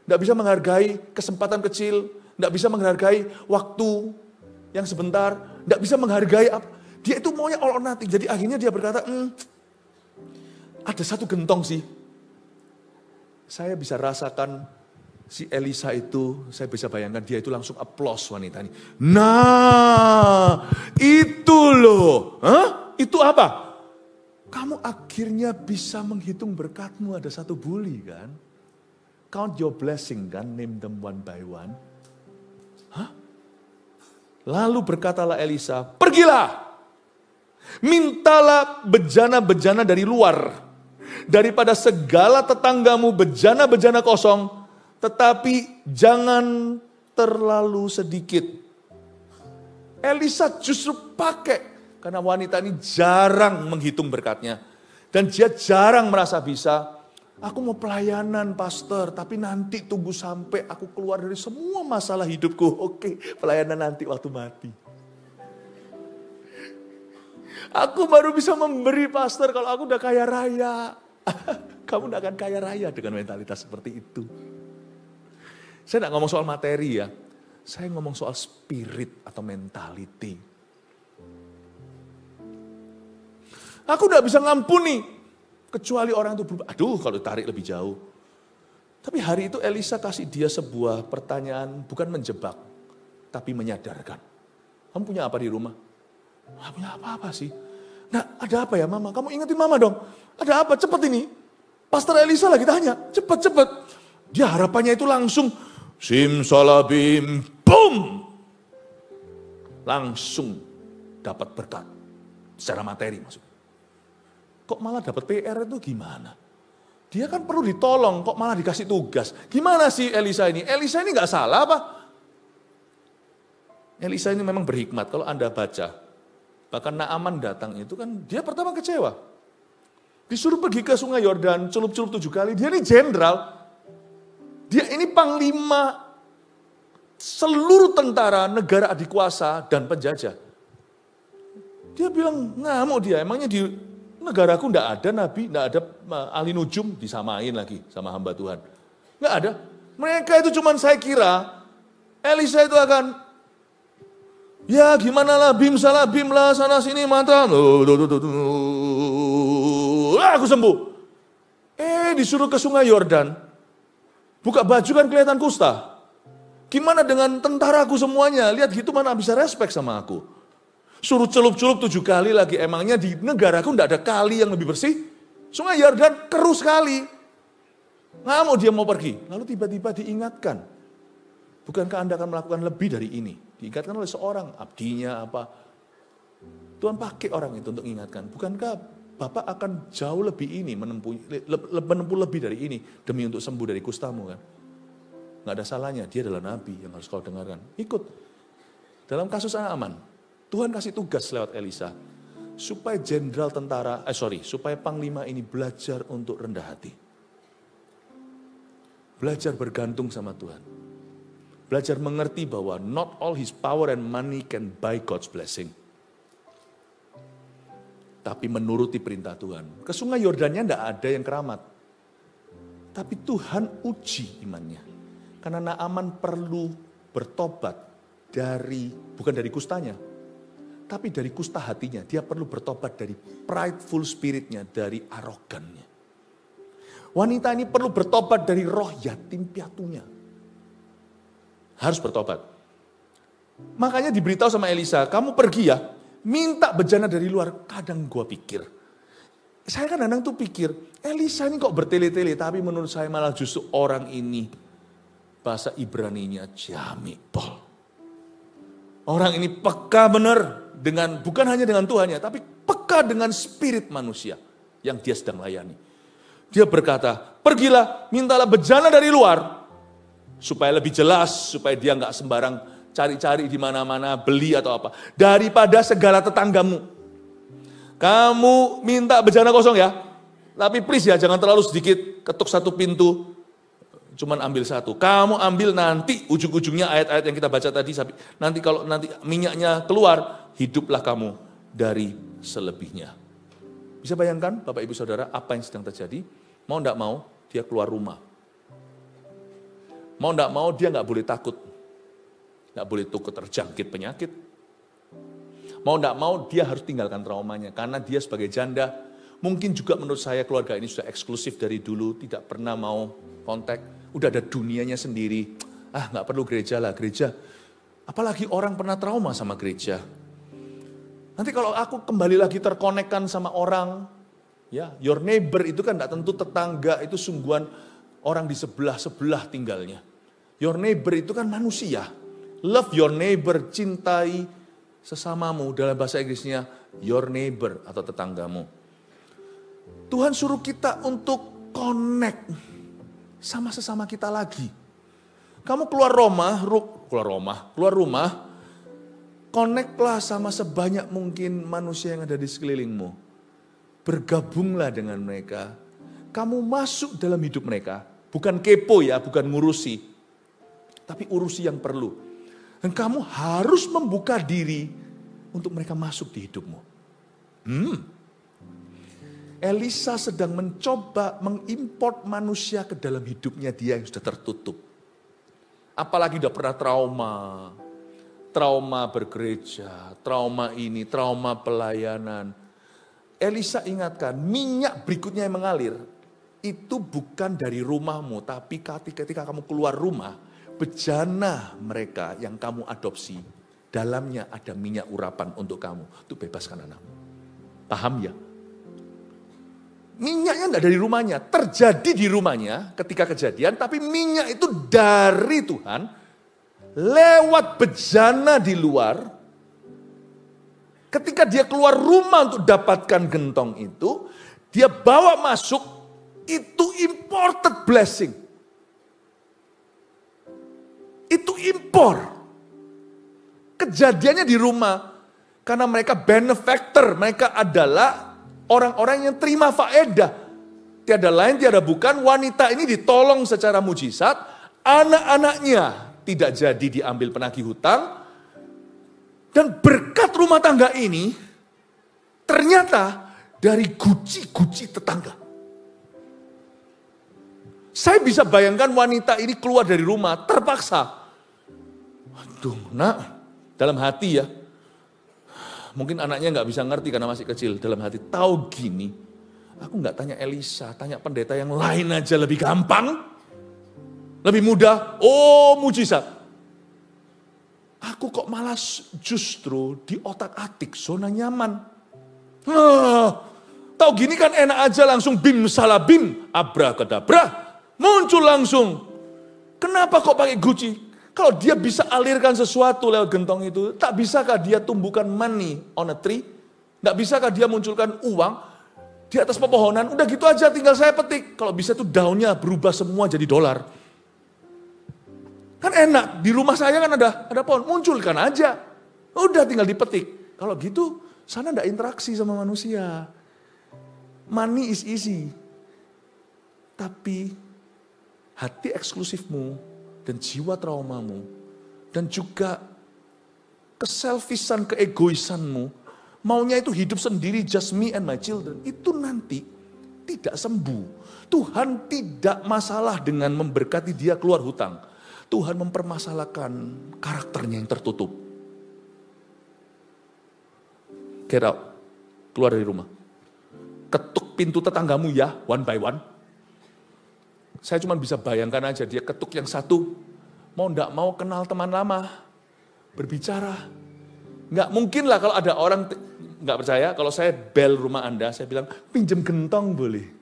gak bisa menghargai kesempatan kecil, gak bisa menghargai waktu yang sebentar, gak bisa menghargai apa. Dia itu maunya all or nothing. Jadi akhirnya dia berkata, ada satu gentong sih. Saya bisa rasakan si Elisa itu, saya bisa bayangkan dia itu langsung applause wanita ini. Nah, itu loh. Itu apa? Kamu akhirnya bisa menghitung berkatmu ada satu buli kan? Count your blessing kan, name them one by one. Lalu berkatalah Elisa, pergilah. Mintalah bejana-bejana dari luar. Daripada segala tetanggamu bejana-bejana kosong. Tetapi jangan terlalu sedikit. Elisa justru pakai. Karena wanita ini jarang menghitung berkatnya. Dan dia jarang merasa bisa. Aku mau pelayanan pastor, tapi nanti tunggu sampai aku keluar dari semua masalah hidupku. Oke, pelayanan nanti waktu mati. Aku baru bisa memberi pastor kalau aku udah kaya raya. Kamu gak akan kaya raya dengan mentalitas seperti itu. Saya gak ngomong soal materi ya. Saya ngomong soal spirit atau mentality. Aku tidak bisa ngampuni, kecuali orang itu berubah. Aduh, kalau tarik lebih jauh. Tapi hari itu Elisa kasih dia sebuah pertanyaan, bukan menjebak, tapi menyadarkan. Kamu punya apa di rumah? Nggak punya apa-apa sih. Nah, ada apa ya mama? Kamu ingetin mama dong. Ada apa? Cepat ini. Pastor Elisa lagi tanya, cepat. Dia harapannya itu langsung, simsalabim, boom. Langsung dapat berkat. Secara materi maksudnya. Kok malah dapat PR itu gimana? Dia kan perlu ditolong, kok malah dikasih tugas. Gimana sih Elisa ini? Elisa ini gak salah apa? Elisa ini memang berhikmat, kalau Anda baca. Bahkan Naaman datang itu kan, dia pertama kecewa. Disuruh pergi ke sungai Yordan, celup-celup 7 kali. Dia ini jenderal. Dia ini panglima seluruh tentara negara adikuasa dan penjajah. Dia bilang, ngamuk dia, emangnya di negaraku enggak ada nabi, enggak ada ahli nujum, disamain lagi sama hamba Tuhan. Enggak ada. Mereka itu cuman saya kira, Elisa itu akan, ya gimana lah, bim salah bim lah, sana sini mantra. Aku sembuh. Disuruh ke sungai Yordan. Buka baju kan kelihatan kusta. Gimana dengan tentaraku semuanya? Lihat gitu mana bisa respect sama aku. Suruh celup-celup 7 kali lagi. Emangnya di negaraku enggak ada kali yang lebih bersih? Sungai Yordan keruh sekali. Ngamuk dia mau pergi. Lalu tiba-tiba diingatkan. Bukankah Anda akan melakukan lebih dari ini? Diingatkan oleh seorang, abdinya apa. Tuhan pakai orang itu untuk mengingatkan. Bukankah Bapak akan jauh lebih ini, menempuh lebih dari ini. Demi untuk sembuh dari kustamu kan. Nggak ada salahnya, dia adalah nabi yang harus kau dengarkan. Ikut. Dalam kasus Naaman, Tuhan kasih tugas lewat Elisa. Supaya supaya panglima ini belajar untuk rendah hati. Belajar bergantung sama Tuhan. Belajar mengerti bahwa not all his power and money can buy God's blessing. Tapi menuruti perintah Tuhan. Ke sungai Yordannya tidak ada yang keramat. Tapi Tuhan uji imannya. Karena Naaman perlu bertobat bukan dari kustanya. Tapi dari kusta hatinya. Dia perlu bertobat dari prideful spiritnya, dari arogannya. Wanita ini perlu bertobat dari roh yatim piatunya. Harus bertobat. Makanya diberitahu sama Elisa, kamu pergi ya, minta bejana dari luar. Kadang gue pikir, saya kan kadang tuh pikir, Elisa ini kok bertele-tele, tapi menurut saya malah justru orang ini, bahasa Ibraninya jamipol. Orang ini peka benar, bukan hanya dengan Tuhannya, tapi peka dengan spirit manusia yang dia sedang layani. Dia berkata, pergilah, mintalah bejana dari luar, supaya lebih jelas, supaya dia nggak sembarang cari-cari di mana-mana, beli atau apa. Daripada segala tetanggamu. Kamu minta bejana kosong ya. Tapi please ya, jangan terlalu sedikit, ketuk satu pintu, cuman ambil satu. Kamu ambil nanti, ujung-ujungnya ayat-ayat yang kita baca tadi, nanti kalau nanti minyaknya keluar, hiduplah kamu dari selebihnya. Bisa bayangkan Bapak Ibu Saudara, apa yang sedang terjadi? Mau enggak mau, dia keluar rumah. Mau enggak mau, dia enggak boleh takut. Enggak boleh takut terjangkit penyakit. Mau enggak mau, dia harus tinggalkan traumanya. Karena dia sebagai janda, mungkin juga menurut saya keluarga ini sudah eksklusif dari dulu, tidak pernah mau kontak. Udah ada dunianya sendiri. Enggak perlu gereja lah, gereja. Apalagi orang pernah trauma sama gereja. Nanti kalau aku kembali lagi terkonekkan sama orang, ya, your neighbor itu kan enggak tentu tetangga, itu sungguhan orang di sebelah-sebelah tinggalnya. Your neighbor itu kan manusia. Love your neighbor, cintai sesamamu. Dalam bahasa Inggrisnya, your neighbor atau tetanggamu. Tuhan suruh kita untuk connect sama sesama kita lagi. Kamu keluar rumah, connectlah sama sebanyak mungkin manusia yang ada di sekelilingmu. Bergabunglah dengan mereka. Kamu masuk dalam hidup mereka. Bukan kepo ya, bukan ngurusi. Tapi urusi yang perlu. Dan kamu harus membuka diri untuk mereka masuk di hidupmu. Elisa sedang mencoba mengimport manusia ke dalam hidupnya dia yang sudah tertutup. Apalagi udah pernah trauma. Trauma bergereja, trauma ini, trauma pelayanan. Elisa ingatkan, minyak berikutnya yang mengalir, itu bukan dari rumahmu, tapi ketika kamu keluar rumah, bejana mereka yang kamu adopsi, dalamnya ada minyak urapan untuk kamu, untuk bebaskan anakmu. Paham ya? Minyaknya enggak dari rumahnya, terjadi di rumahnya ketika kejadian, tapi minyak itu dari Tuhan, lewat bejana di luar. Ketika dia keluar rumah untuk dapatkan gentong itu, dia bawa masuk, itu imported blessing. Itu impor. Kejadiannya di rumah. Karena mereka benefactor, mereka adalah orang-orang yang terima faedah. Tiada lain, tiada bukan, wanita ini ditolong secara mujizat, anak-anaknya tidak jadi diambil penagih hutang, dan berkat rumah tangga ini, ternyata dari guci-guci tetangga. Saya bisa bayangkan wanita ini keluar dari rumah, terpaksa. Aduh nak, dalam hati ya. Mungkin anaknya nggak bisa ngerti karena masih kecil. Dalam hati, tahu gini, aku nggak tanya Elisa, tanya pendeta yang lain aja lebih gampang. Lebih mudah, oh mujizat. Aku kok malah justru di otak-atik zona nyaman. Tahu gini kan enak aja langsung bim salah bim, abrakadabra, muncul langsung. Kenapa kok pakai guci? Kalau dia bisa alirkan sesuatu lewat gentong itu, tak bisakah dia tumbuhkan money on a tree? Tak bisakah dia munculkan uang di atas pepohonan? Udah gitu aja tinggal saya petik. Kalau bisa tuh daunnya berubah semua jadi dolar. Kan enak, di rumah saya kan ada pohon, munculkan aja. Udah tinggal dipetik. Kalau gitu, sana enggak interaksi sama manusia. Money is easy. Tapi hati eksklusifmu dan jiwa traumamu dan juga keselfishan, keegoisanmu, maunya itu hidup sendiri, just me and my children, itu nanti tidak sembuh. Tuhan tidak masalah dengan memberkati dia keluar hutang. Tuhan mempermasalahkan karakternya yang tertutup. Get out. Keluar dari rumah. Ketuk pintu tetanggamu ya, one by one. Saya cuma bisa bayangkan aja dia ketuk yang satu. Mau ndak mau kenal teman lama. Berbicara. Nggak mungkin lah kalau ada orang nggak percaya. Kalau saya bel rumah Anda, saya bilang pinjem gentong boleh.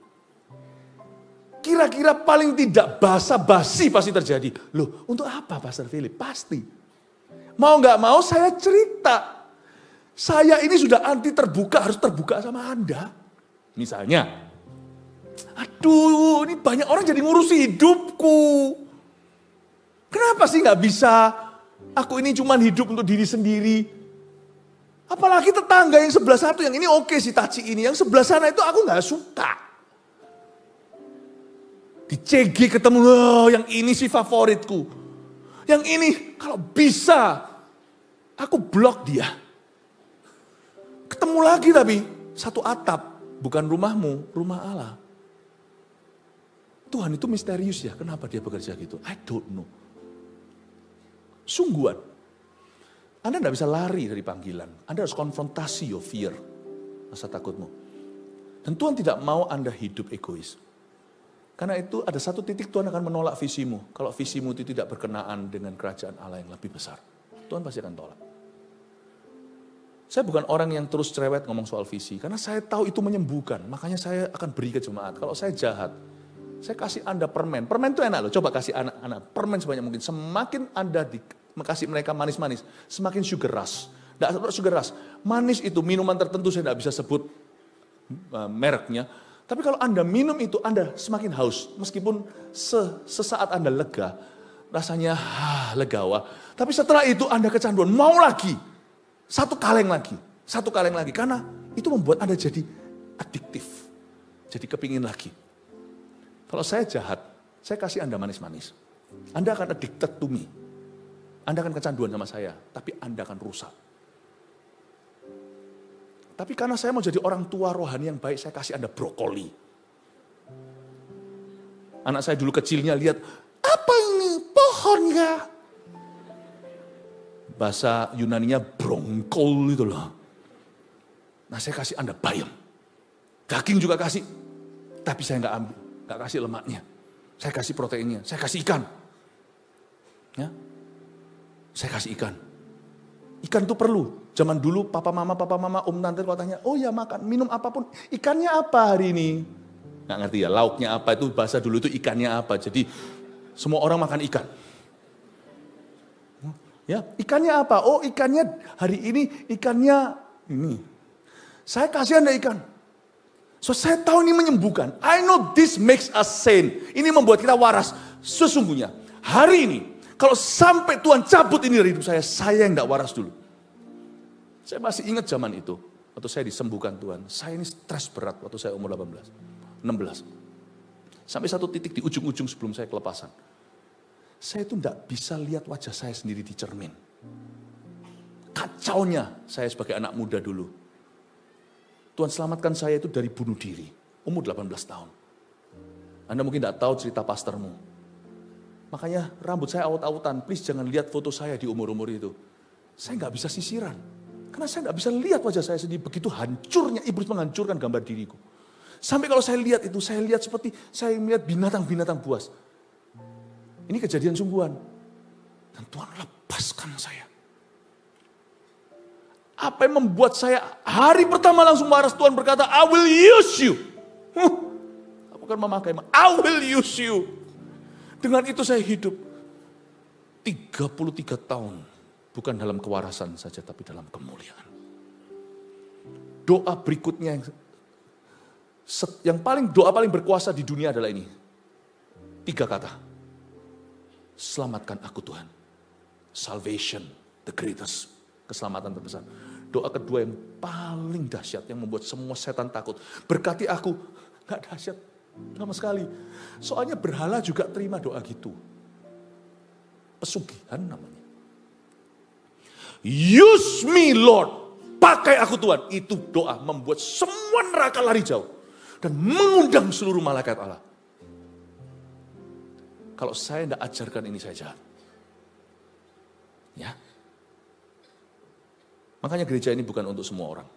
Kira-kira paling tidak basa-basi pasti terjadi. Loh, untuk apa Pastor Philip? Pasti. Mau nggak mau saya cerita. Saya ini sudah anti terbuka, harus terbuka sama Anda. Misalnya, aduh ini banyak orang jadi ngurusi hidupku. Kenapa sih nggak bisa? Aku ini cuma hidup untuk diri sendiri. Apalagi tetangga yang sebelah satu, yang ini oke sih taci ini. Yang sebelah sana itu aku nggak suka. Di CG ketemu, oh, yang ini sih favoritku. Yang ini kalau bisa, aku blok dia. Ketemu lagi tapi, satu atap. Bukan rumahmu, rumah Allah. Tuhan itu misterius ya, kenapa dia bekerja gitu? I don't know. Sungguhan. Anda tidak bisa lari dari panggilan. Anda harus konfrontasi your fear. Rasa takutmu. Dan Tuhan tidak mau Anda hidup egois. Karena itu ada satu titik Tuhan akan menolak visimu. Kalau visimu itu tidak berkenaan dengan kerajaan Allah yang lebih besar. Tuhan pasti akan tolak. Saya bukan orang yang terus cerewet ngomong soal visi. Karena saya tahu itu menyembuhkan. Makanya saya akan beri ke jemaat. Kalau saya jahat, saya kasih Anda permen. Permen itu enak loh. Coba kasih anak-anak permen sebanyak mungkin. Semakin Anda kasih mereka manis-manis, semakin sugar rush. Tidak sugar rush. Manis itu minuman tertentu saya tidak bisa sebut mereknya. Tapi kalau Anda minum itu, Anda semakin haus. Meskipun sesaat Anda lega, rasanya legawa. Tapi setelah itu Anda kecanduan, mau lagi. Satu kaleng lagi. Karena itu membuat Anda jadi adiktif. Jadi kepingin lagi. Kalau saya jahat, saya kasih Anda manis-manis. Anda akan addicted to me. Anda akan kecanduan sama saya, tapi Anda akan rusak. Tapi karena saya mau jadi orang tua rohani yang baik, saya kasih Anda brokoli. Anak saya dulu kecilnya lihat, apa ini? Pohon Mohon ya. Bahasa Yunaninya brongkol itu loh. Nah saya kasih Anda bayam. Daging juga kasih. Tapi saya nggak ambil. Nggak kasih lemaknya. Saya kasih proteinnya. Saya kasih ikan. Ya. Saya kasih ikan. Ikan itu perlu. Zaman dulu papa mama, om tante kalau tanya, oh ya makan, minum apapun. Ikannya apa hari ini? Nggak ngerti ya, lauknya apa itu bahasa dulu itu ikannya apa. Jadi semua orang makan ikan. Ya, ikannya apa? Oh ikannya hari ini, ikannya ini. Saya kasih Anda ikan. So saya tahu ini menyembuhkan. I know this makes us sane. Ini membuat kita waras. Sesungguhnya hari ini, kalau sampai Tuhan cabut ini dari hidup saya yang tidak waras dulu. Saya masih ingat zaman itu, waktu saya disembuhkan Tuhan. Saya ini stres berat waktu saya umur 18, 16. Sampai satu titik di ujung-ujung sebelum saya kelepasan. Saya itu tidak bisa lihat wajah saya sendiri di cermin. Kacaunya saya sebagai anak muda dulu. Tuhan selamatkan saya itu dari bunuh diri, umur 18 tahun. Anda mungkin tidak tahu cerita pastormu. Makanya rambut saya awut-awutan, please jangan lihat foto saya di umur-umur itu. Saya nggak bisa sisiran. Karena saya nggak bisa lihat wajah saya sendiri, begitu hancurnya iblis menghancurkan gambar diriku. Sampai kalau saya lihat itu, saya lihat seperti saya melihat binatang-binatang buas. Ini kejadian sungguhan. Dan Tuhan lepaskan saya. Apa yang membuat saya hari pertama langsung waras, Tuhan berkata, I will use you. Aku akan memakai, I will use you. Dengan itu saya hidup 33 tahun. Bukan dalam kewarasan saja, tapi dalam kemuliaan. Doa berikutnya doa paling berkuasa di dunia adalah ini. 3 kata. Selamatkan aku Tuhan. Salvation, the greatest. Keselamatan terbesar. Doa kedua yang paling dahsyat, yang membuat semua setan takut. Berkati aku, gak dahsyat sama sekali. Soalnya berhala juga terima doa gitu. Pesugihan namanya. Use me Lord, pakai aku Tuhan. Itu doa membuat semua neraka lari jauh. Dan mengundang seluruh malaikat Allah. Kalau saya tidak ajarkan ini, saya jahat. Ya. Makanya gereja ini bukan untuk semua orang.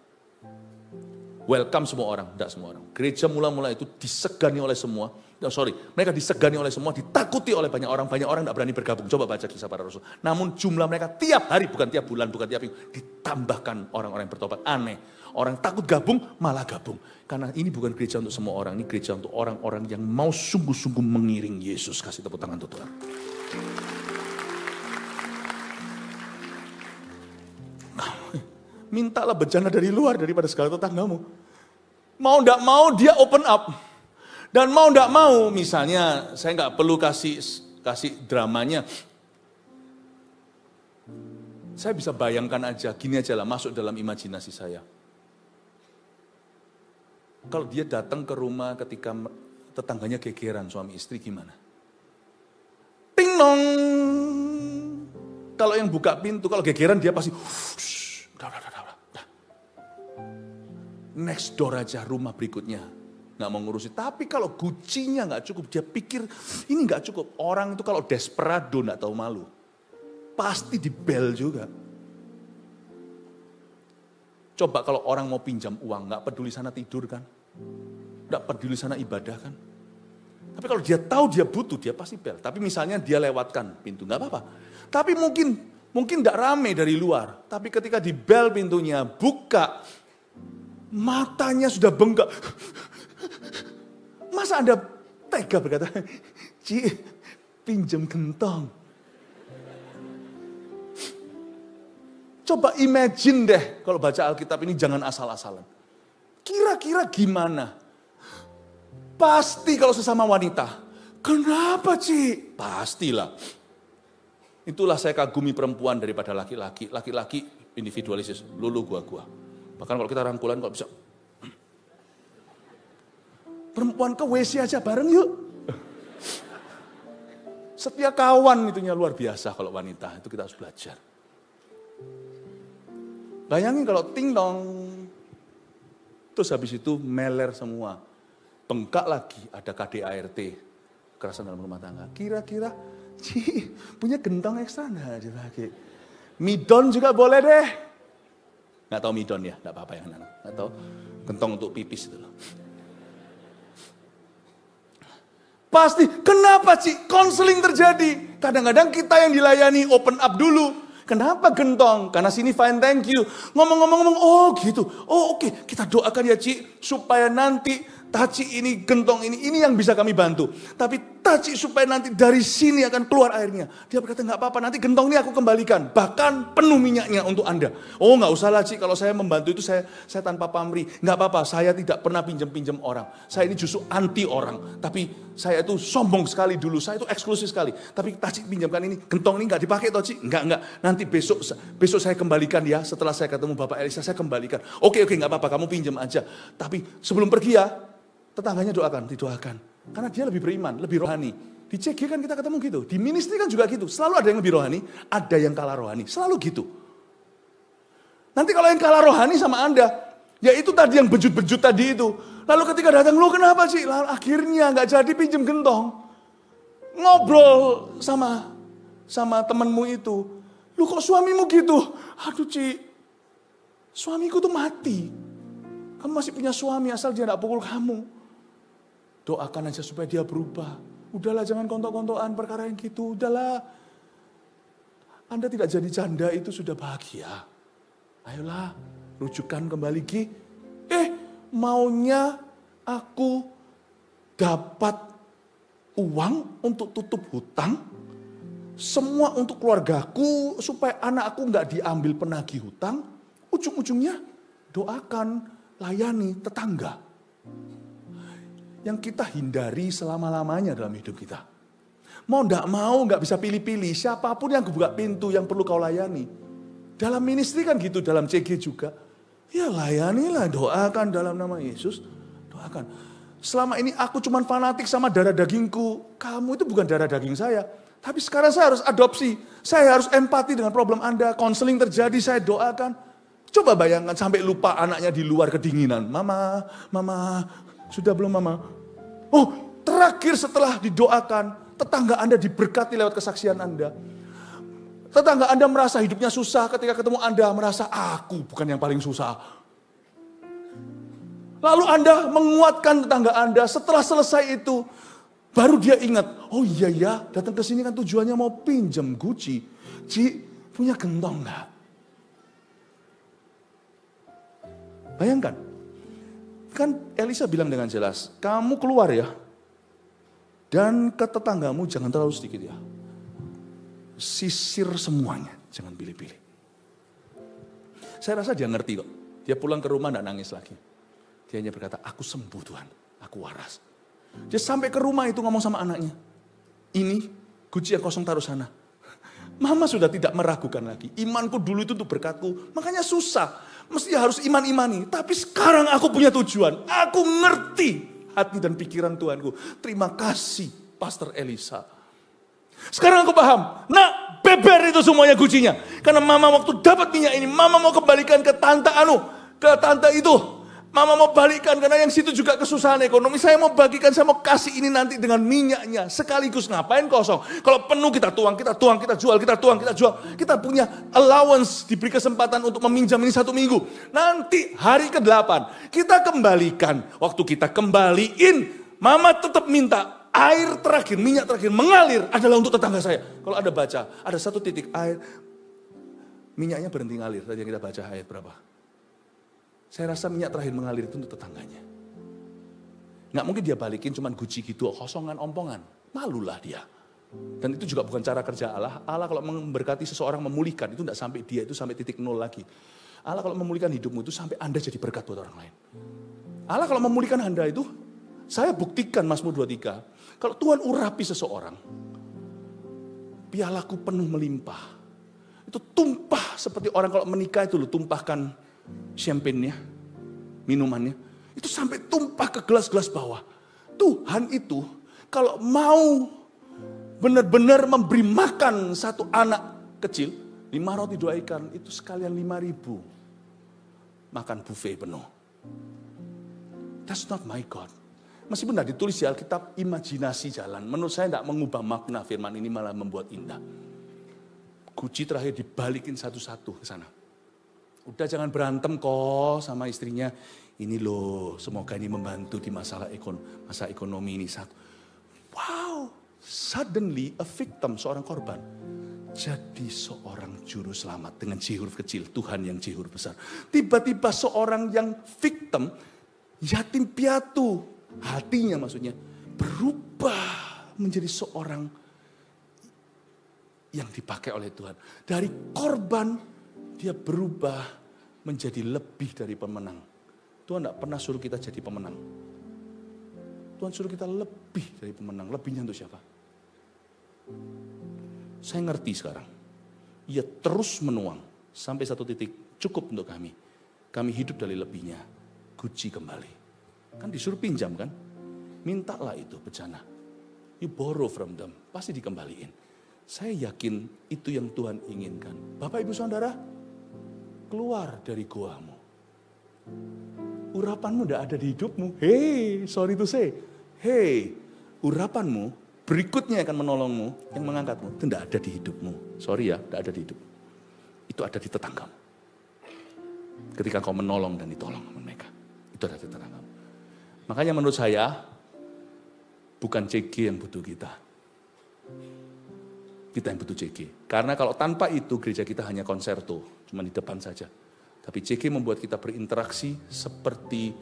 Welcome semua orang, tidak semua orang. Gereja mula-mula itu disegani oleh semua. Mereka disegani oleh semua, ditakuti oleh banyak orang tidak berani bergabung. Coba baca Kisah Para Rasul. Namun jumlah mereka tiap hari, bukan tiap bulan, bukan tiap minggu, ditambahkan orang-orang yang bertobat. Aneh. Orang takut gabung, malah gabung. Karena ini bukan gereja untuk semua orang, ini gereja untuk orang-orang yang mau sungguh-sungguh mengiring Yesus. Kasih tepuk tangan untuk Tuhan. Mintalah bencana dari luar daripada segala tetanggamu. Mau tidak mau dia open up. Dan mau tidak mau, misalnya saya nggak perlu kasih dramanya. Saya bisa bayangkan aja, gini aja lah, masuk dalam imajinasi saya. Kalau dia datang ke rumah ketika tetangganya gegeran suami istri gimana? Ting nong. Kalau yang buka pintu, kalau gegeran dia pasti udah. Next door aja, rumah berikutnya. Nggak mau ngurusin. Tapi kalau gucinya nggak cukup, dia pikir ini nggak cukup. Orang itu kalau desperado nggak tahu malu. Pasti dibel juga. Coba kalau orang mau pinjam uang, nggak peduli sana tidur kan. Nggak peduli sana ibadah kan. Tapi kalau dia tahu dia butuh, dia pasti bel. Tapi misalnya dia lewatkan pintu, nggak apa-apa. Tapi mungkin nggak rame dari luar. Tapi ketika dibel pintunya, buka, matanya sudah bengkak. Masa Anda tega berkata, Ci, pinjam gentong. Coba imagine deh, kalau baca Alkitab ini jangan asal-asalan. Kira-kira gimana? Pasti kalau sesama wanita. Kenapa Ci? Pastilah. Itulah saya kagumi perempuan daripada laki-laki. Laki-laki individualis, lulu gua. Bahkan kalau kita rangkulan kalau bisa. Perempuan ke WC aja bareng yuk. Setia kawan itunya luar biasa kalau wanita. Itu kita harus belajar. Bayangin kalau ting dong. Terus habis itu meler semua. Bengkak lagi ada KDART. Kekerasan dalam rumah tangga. Kira-kira Ci, punya gentong ekstra enggak dipakai? Midon juga boleh deh. Nggak tahu midon ya, nggak apa-apa yang anak. Nggak tahu, gentong untuk pipis itu loh. Pasti, kenapa Ci? Konseling terjadi. Kadang-kadang kita yang dilayani open up dulu. Kenapa gentong? Karena sini fine thank you. Ngomong-ngomong, oh gitu. Oh oke, kita doakan ya Ci. Supaya nanti Taci ini, gentong ini yang bisa kami bantu. Tapi Taci supaya nanti dari sini akan keluar airnya. Dia berkata nggak apa-apa, nanti gentong ini aku kembalikan. Bahkan penuh minyaknya untuk Anda. Oh nggak usah lah Ci, kalau saya membantu itu saya tanpa pamrih. Nggak apa-apa, saya tidak pernah pinjam-pinjam orang. Saya ini justru anti orang. Tapi saya itu sombong sekali dulu, saya itu eksklusif sekali. Tapi Taci pinjamkan ini, gentong ini nggak dipakai toh Ci? Nggak. Nanti besok saya kembalikan ya, setelah saya ketemu Bapak Elisa, saya kembalikan. Oke, nggak apa-apa, kamu pinjam aja. Tapi sebelum pergi ya, tetangganya didoakan. Karena dia lebih beriman, lebih rohani. Di CG kan kita ketemu gitu. Di ministry kan juga gitu. Selalu ada yang lebih rohani, ada yang kalah rohani. Selalu gitu. Nanti kalau yang kalah rohani sama Anda, ya itu tadi yang bejut-bejut tadi itu. Lalu ketika datang, lu kenapa sih? Lalu akhirnya nggak jadi pinjem gentong. Ngobrol sama temenmu itu. Lu kok suamimu gitu? Aduh Ci, suamiku tuh mati. Kamu masih punya suami asal dia gak pukul kamu. Doakan aja supaya dia berubah. Udahlah jangan kontok-kontokan perkara yang gitu. Udahlah. Anda tidak jadi janda itu sudah bahagia. Ayolah, rujukan kembali Ki. Maunya aku dapat uang untuk tutup hutang. Semua untuk keluargaku supaya anakku gak diambil penagih hutang. Ujung-ujungnya doakan, layani tetangga. Yang kita hindari selama-lamanya dalam hidup kita. Mau ndak mau nggak bisa pilih-pilih. Siapapun yang buka pintu yang perlu kau layani. Dalam ministry kan gitu, dalam CG juga. Ya layanilah, doakan dalam nama Yesus. Doakan. Selama ini aku cuman fanatik sama darah dagingku. Kamu itu bukan darah daging saya. Tapi sekarang saya harus adopsi. Saya harus empati dengan problem Anda. Konseling terjadi, saya doakan. Coba bayangkan sampai lupa anaknya di luar kedinginan. Mama, sudah belum mama? Oh, terakhir setelah didoakan, tetangga Anda diberkati lewat kesaksian Anda. Tetangga Anda merasa hidupnya susah, ketika ketemu Anda merasa aku bukan yang paling susah. Lalu Anda menguatkan tetangga Anda, setelah selesai itu, baru dia ingat, oh iya ya, datang ke sini kan tujuannya mau pinjam Gucci. Ci, punya gentong enggak? Bayangkan, kan Elisa bilang dengan jelas, kamu keluar ya, dan ke tetanggamu jangan terlalu sedikit ya. Sisir semuanya, jangan pilih-pilih. Saya rasa dia ngerti kok, dia pulang ke rumah gak nangis lagi. Dia hanya berkata, aku sembuh Tuhan, aku waras. Dia sampai ke rumah itu ngomong sama anaknya, ini Gucci yang kosong taruh sana. Mama sudah tidak meragukan lagi, imanku dulu itu untuk berkatku, makanya susah. Mesti harus iman-imani. Tapi sekarang aku punya tujuan. Aku ngerti hati dan pikiran Tuhanku. Terima kasih Pastor Elisa. Sekarang aku paham. Nah, beber itu semuanya Gucci-nya. Karena mama waktu dapat minyak ini, mama mau kembalikan ke tante ke tante itu. Mama mau balikan karena yang situ juga kesusahan ekonomi. Saya mau bagikan, saya mau kasih ini nanti dengan minyaknya. Sekaligus ngapain kosong? Kalau penuh kita tuang, kita jual. Kita punya allowance, diberi kesempatan untuk meminjam ini 1 minggu. Nanti hari ke-8 kita kembalikan. Waktu kita kembaliin, mama tetap minta air terakhir, minyak terakhir mengalir adalah untuk tetangga saya. Kalau ada baca, ada 1 titik air, minyaknya berhenti ngalir. Tadi yang kita baca ayat berapa? Saya rasa minyak terakhir mengalir itu untuk tetangganya. Nggak mungkin dia balikin cuman Gucci gitu, kosongan, ompongan. Malulah dia. Dan itu juga bukan cara kerja Allah. Allah kalau memberkati seseorang memulihkan, itu nggak sampai dia itu sampai titik 0 lagi. Allah kalau memulihkan hidupmu itu sampai Anda jadi berkat buat orang lain. Allah kalau memulihkan Anda itu, saya buktikan Mazmur 23. Kalau Tuhan urapi seseorang, pialaku penuh melimpah. Itu tumpah seperti orang kalau menikah itu loh, tumpahkan champagne-nya, minumannya, itu sampai tumpah ke gelas-gelas bawah. Tuhan itu kalau mau benar-benar memberi makan 1 anak kecil, 5 roti 2 ikan, itu sekalian 5.000 makan buffet penuh. That's not my God. meskipun tidak ditulis di Alkitab, imajinasi jalan. Menurut saya tidak mengubah makna firman ini, malah membuat indah. Guci terakhir dibalikin satu-satu ke sana. Udah jangan berantem kok sama istrinya. Ini loh, semoga ini membantu di masa ekonomi ini. Wow, suddenly a victim, seorang korban. Jadi seorang juru selamat dengan J huruf kecil, Tuhan yang J huruf besar. Tiba-tiba seorang yang victim, yatim piatu, hatinya maksudnya, berubah menjadi seorang yang dipakai oleh Tuhan. Dari korban, dia berubah menjadi lebih dari pemenang. Tuhan tidak pernah suruh kita jadi pemenang. Tuhan suruh kita lebih dari pemenang. Lebihnya untuk siapa? Saya ngerti sekarang. Ia terus menuang sampai satu titik cukup untuk kami. Kami hidup dari lebihnya. Guci kembali. Kan disuruh pinjam kan? Mintalah itu bejana. You borrow from them. Pasti dikembaliin. Saya yakin itu yang Tuhan inginkan. Bapak ibu saudara, keluar dari goamu. Urapanmu tidak ada di hidupmu. Hey, sorry to say. Hey, urapanmu berikutnya akan menolongmu, yang mengangkatmu. Itu tidak ada di hidupmu. Sorry ya, tidak ada di hidup. Itu ada di tetanggamu. Ketika kau menolong dan ditolong mereka. Itu ada di tetanggamu. Makanya menurut saya, bukan CG yang butuh kita. Kita yang butuh CG. Karena kalau tanpa itu gereja kita hanya konserto, cuma di depan saja. Tapi CG membuat kita berinteraksi seperti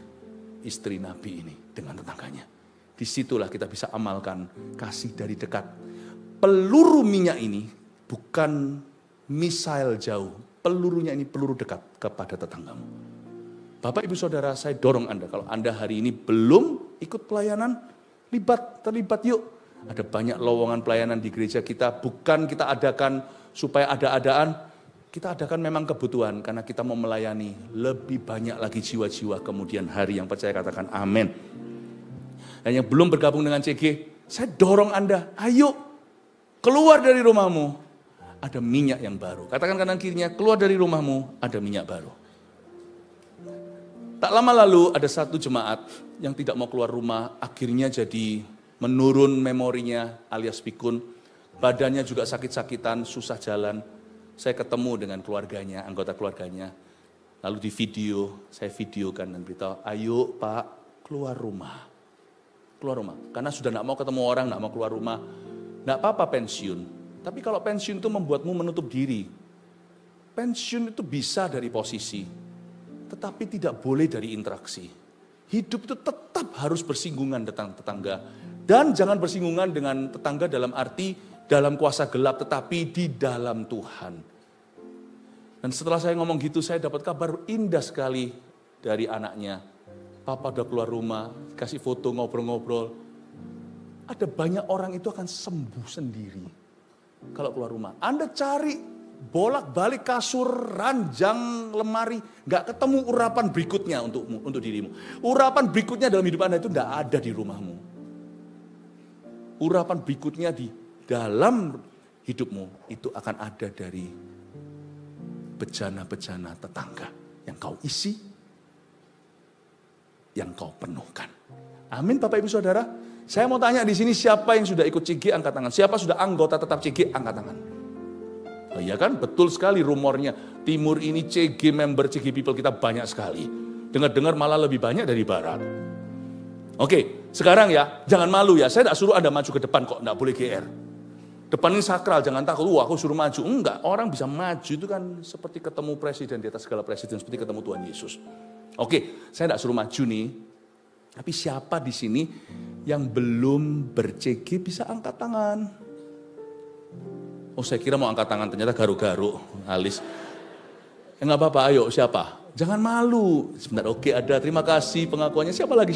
istri Nabi ini dengan tetangganya. Disitulah kita bisa amalkan kasih dari dekat. Peluru minyak ini bukan misail jauh. Pelurunya ini peluru dekat kepada tetanggamu. Bapak ibu saudara, saya dorong Anda. Kalau Anda hari ini belum ikut pelayanan, terlibat yuk. Ada banyak lowongan pelayanan di gereja kita, bukan kita adakan supaya ada-adaan, kita adakan memang kebutuhan, karena kita mau melayani lebih banyak lagi jiwa-jiwa kemudian hari yang percaya katakan amin. Dan yang belum bergabung dengan CG, saya dorong Anda, ayo keluar dari rumahmu, ada minyak yang baru. Katakan kanan kirinya, keluar dari rumahmu, ada minyak baru. Tak lama lalu ada satu jemaat yang tidak mau keluar rumah, akhirnya jadi menurun memorinya alias pikun, badannya juga sakit-sakitan, susah jalan. Saya ketemu dengan keluarganya, anggota keluarganya. Lalu di video, saya videokan dan beritahu, ayo Pak, keluar rumah. Keluar rumah, karena sudah tidak mau ketemu orang, tidak mau keluar rumah. Tidak apa-apa pensiun, tapi kalau pensiun itu membuatmu menutup diri. Pensiun itu bisa dari posisi, tetapi tidak boleh dari interaksi. Hidup itu tetap harus bersinggungan dengan tetangga. Dan jangan bersinggungan dengan tetangga dalam arti dalam kuasa gelap, tetapi di dalam Tuhan. Dan setelah saya ngomong gitu, saya dapat kabar indah sekali dari anaknya. Papa udah keluar rumah, kasih foto, ngobrol-ngobrol. Ada banyak orang itu akan sembuh sendiri kalau keluar rumah. Anda cari bolak-balik kasur, ranjang, lemari, nggak ketemu urapan berikutnya untuk dirimu. Urapan berikutnya dalam hidup Anda itu nggak ada di rumahmu. Urapan berikutnya di dalam hidupmu itu akan ada dari bejana-bejana tetangga yang kau isi, yang kau penuhkan. Amin Bapak Ibu Saudara. Saya mau tanya di sini siapa yang sudah ikut CG angkat tangan. Siapa sudah anggota tetap CG angkat tangan. Oh iya kan, betul sekali rumornya. Timur ini CG member CG People kita banyak sekali. Dengar-dengar malah lebih banyak dari barat. Oke, sekarang ya, jangan malu ya. Saya tidak suruh Anda maju ke depan kok, tidak boleh GR. Depan ini sakral, jangan takut, aku suruh maju. Enggak, orang bisa maju itu kan seperti ketemu presiden di atas segala presiden, seperti ketemu Tuhan Yesus. Oke, saya tidak suruh maju nih. Tapi siapa di sini yang belum ber-CG bisa angkat tangan? Oh, saya kira mau angkat tangan, ternyata garu-garu, alis. Enggak apa-apa, ayo siapa? Jangan malu. Sebentar, oke ada, terima kasih pengakuannya. Siapa lagi?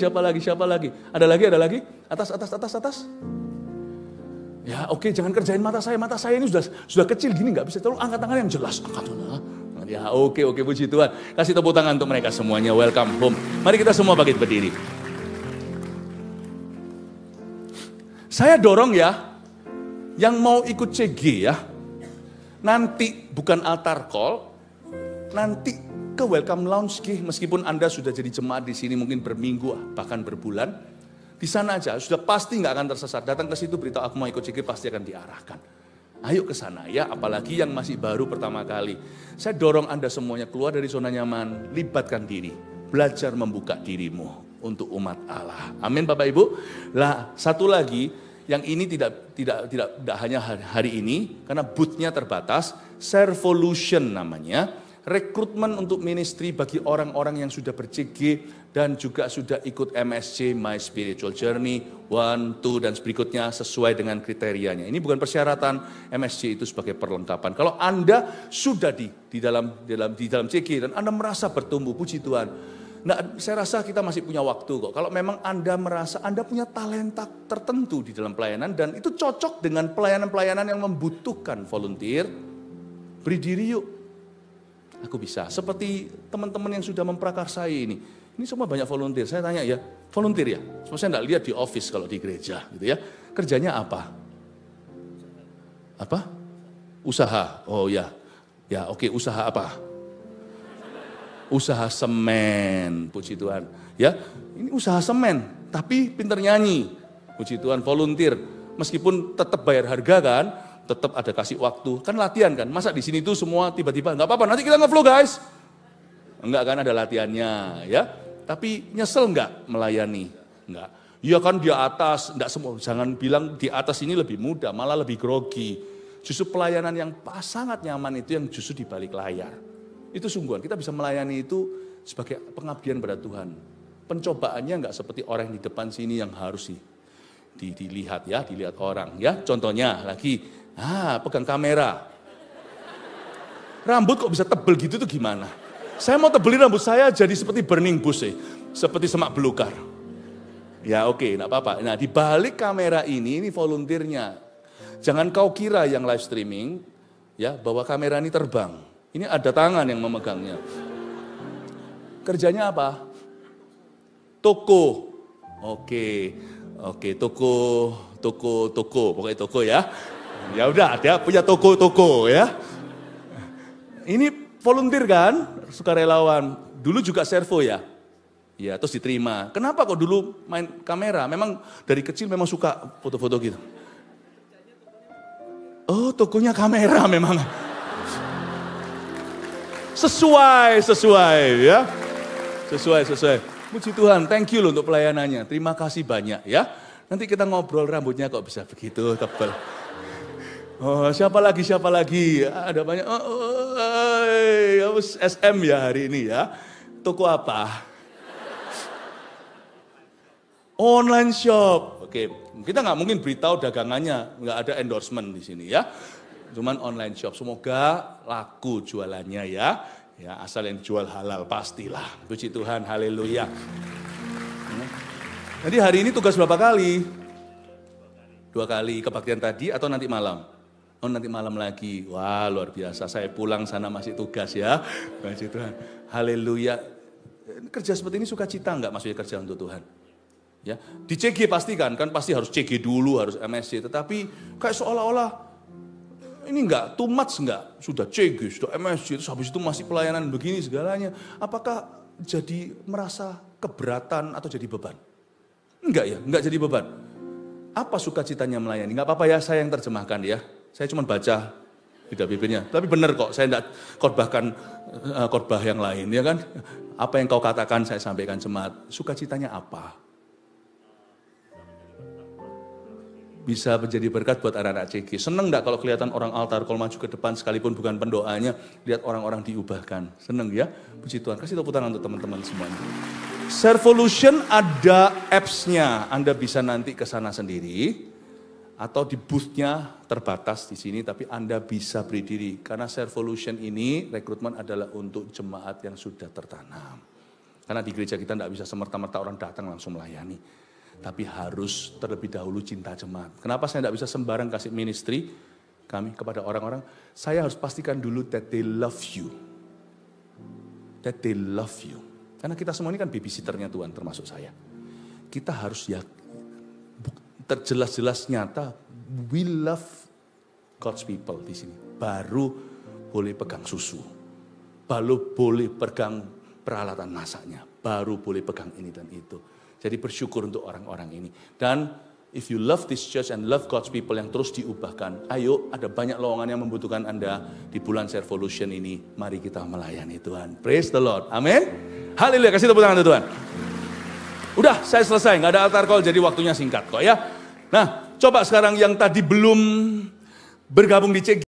Ada lagi? Atas. Ya oke, jangan kerjain mata saya. Mata saya ini sudah kecil gini, nggak bisa. Tolong angkat tangan yang jelas. Angkat tangan. Ya oke, puji Tuhan. Kasih tepuk tangan untuk mereka semuanya. Welcome home. Mari kita semua bangkit berdiri. Saya dorong ya, yang mau ikut CG ya, nanti bukan altar call, nanti ke welcome lounge, meskipun Anda sudah jadi jemaat di sini mungkin berminggu bahkan berbulan, Di sana aja, sudah pasti nggak akan tersesat. Datang ke situ beritahu aku mau ikut CG, pasti akan diarahkan. Ayo ke sana ya, apalagi yang masih baru pertama kali. Saya dorong Anda semuanya keluar dari zona nyaman, libatkan diri, belajar membuka dirimu untuk umat Allah. Amin Bapak Ibu. Lah satu lagi, yang ini tidak hanya hari ini, karena booth-nya terbatas, Servolution namanya. Rekrutmen untuk ministry bagi orang-orang yang sudah ber-CG dan juga sudah ikut MSC, My Spiritual Journey, 1, 2 dan berikutnya sesuai dengan kriterianya. Ini bukan persyaratan, MSC itu sebagai perlengkapan. Kalau Anda sudah di dalam CG dan Anda merasa bertumbuh, puji Tuhan. Nah, saya rasa kita masih punya waktu kok. Kalau memang Anda merasa Anda punya talenta tertentu di dalam pelayanan dan itu cocok dengan pelayanan-pelayanan yang membutuhkan volunteer, beri diri yuk. Aku bisa. Seperti teman-teman yang sudah memprakarsai ini. Ini semua banyak volunteer. Saya tanya ya, volunteer ya? Semua saya enggak lihat di office kalau di gereja gitu ya. Kerjanya apa? Apa? Usaha. Oh ya. Ya, oke, usaha apa? Usaha semen, puji Tuhan. Ya, ini usaha semen, tapi pinter nyanyi. Puji Tuhan, volunteer. Meskipun tetap bayar harga kan, tetap ada kasih waktu, kan latihan kan, masa di sini tuh semua tiba-tiba nggak apa-apa, nanti kita nge-flow guys, enggak kan ada latihannya ya, tapi nyesel nggak melayani, nggak, ya kan di atas, nggak semua, jangan bilang di atas ini lebih mudah, malah lebih grogi, justru pelayanan yang sangat nyaman itu yang justru di balik layar, itu sungguhan, kita bisa melayani itu sebagai pengabdian pada Tuhan, pencobaannya nggak seperti orang yang di depan sini yang harus dilihat ya, dilihat orang ya, contohnya lagi, pegang kamera. Rambut kok bisa tebel gitu tuh gimana? Saya mau tebelin rambut saya jadi seperti burning bush seperti semak belukar. Ya oke, enggak apa-apa. Nah di balik kamera ini volunteernya. Jangan kau kira yang live streaming ya bahwa kamera ini terbang. Ini ada tangan yang memegangnya. Kerjanya apa? Toko. Oke, toko. Pokoknya toko ya. Ya udah, dia punya toko ya. Ini volunteer kan, sukarelawan. Dulu juga servo ya. Ya, terus diterima. Kenapa kok dulu main kamera? Memang dari kecil memang suka foto-foto gitu. Oh, tokonya kamera memang. Sesuai ya. Sesuai. Puji Tuhan, thank you loh untuk pelayanannya. Terima kasih banyak ya. Nanti kita ngobrol rambutnya kok bisa begitu tebal. Oh, siapa lagi? Ada banyak. SM ya hari ini ya. Toko apa? Online shop. Oke, kita nggak mungkin beritahu dagangannya, nggak ada endorsement di sini ya. Cuman online shop. Semoga laku jualannya ya. Ya, asal yang jual halal pastilah. Puji Tuhan, haleluya. Jadi hari ini tugas berapa kali? 2 kali kebaktian tadi atau nanti malam? Oh nanti malam lagi, wah luar biasa, saya pulang sana masih tugas ya, puji Tuhan, haleluya. Kerja seperti ini sukacita enggak maksudnya kerja untuk Tuhan? Ya, di CG pasti kan pasti harus CG dulu, harus MSC, tetapi kayak seolah-olah ini enggak, too much enggak, sudah CG, sudah MSC, terus habis itu masih pelayanan begini segalanya, apakah jadi merasa keberatan atau jadi beban? Enggak ya, enggak jadi beban. Apa sukacitanya melayani? Enggak apa-apa ya, saya yang terjemahkan ya. Saya cuma baca tidak bibirnya. Tapi benar kok, saya tidak khotbahkan khotbah yang lain, ya kan? Apa yang kau katakan saya sampaikan jemaat. Sukacitanya apa? Bisa menjadi berkat buat anak-anak CG. Seneng enggak kalau kelihatan orang altar, kalau maju ke depan sekalipun bukan pendoanya, lihat orang-orang diubahkan. Seneng ya? Puji Tuhan. Kasih tepuk tangan untuk teman-teman semuanya. Servolution ada apps-nya. Anda bisa nanti ke sana sendiri. Atau di booth-nya terbatas di sini, tapi Anda bisa beri diri. Karena Servolution ini, rekrutmen adalah untuk jemaat yang sudah tertanam. Karena di gereja kita tidak bisa semerta-merta orang datang langsung melayani. Tapi harus terlebih dahulu cinta jemaat. Kenapa saya tidak bisa sembarang kasih ministry kami kepada orang-orang? Saya harus pastikan dulu that they love you. That they love you. Karena kita semua ini kan babysitternya Tuhan, termasuk saya. Kita harus terjelas-jelas nyata, we love God's people di sini. Baru boleh pegang susu, baru boleh pegang peralatan masaknya, baru boleh pegang ini dan itu. Jadi bersyukur untuk orang-orang ini. Dan if you love this church and love God's people yang terus diubahkan, ayo ada banyak lowongan yang membutuhkan Anda di bulan Servolution ini. Mari kita melayani Tuhan. Praise the Lord. Amin. Haleluya. Kasih tepuk tangan untuk Tuhan. Udah, saya selesai. Nggak ada altar call, jadi waktunya singkat kok ya. Nah, coba sekarang yang tadi belum bergabung di CG.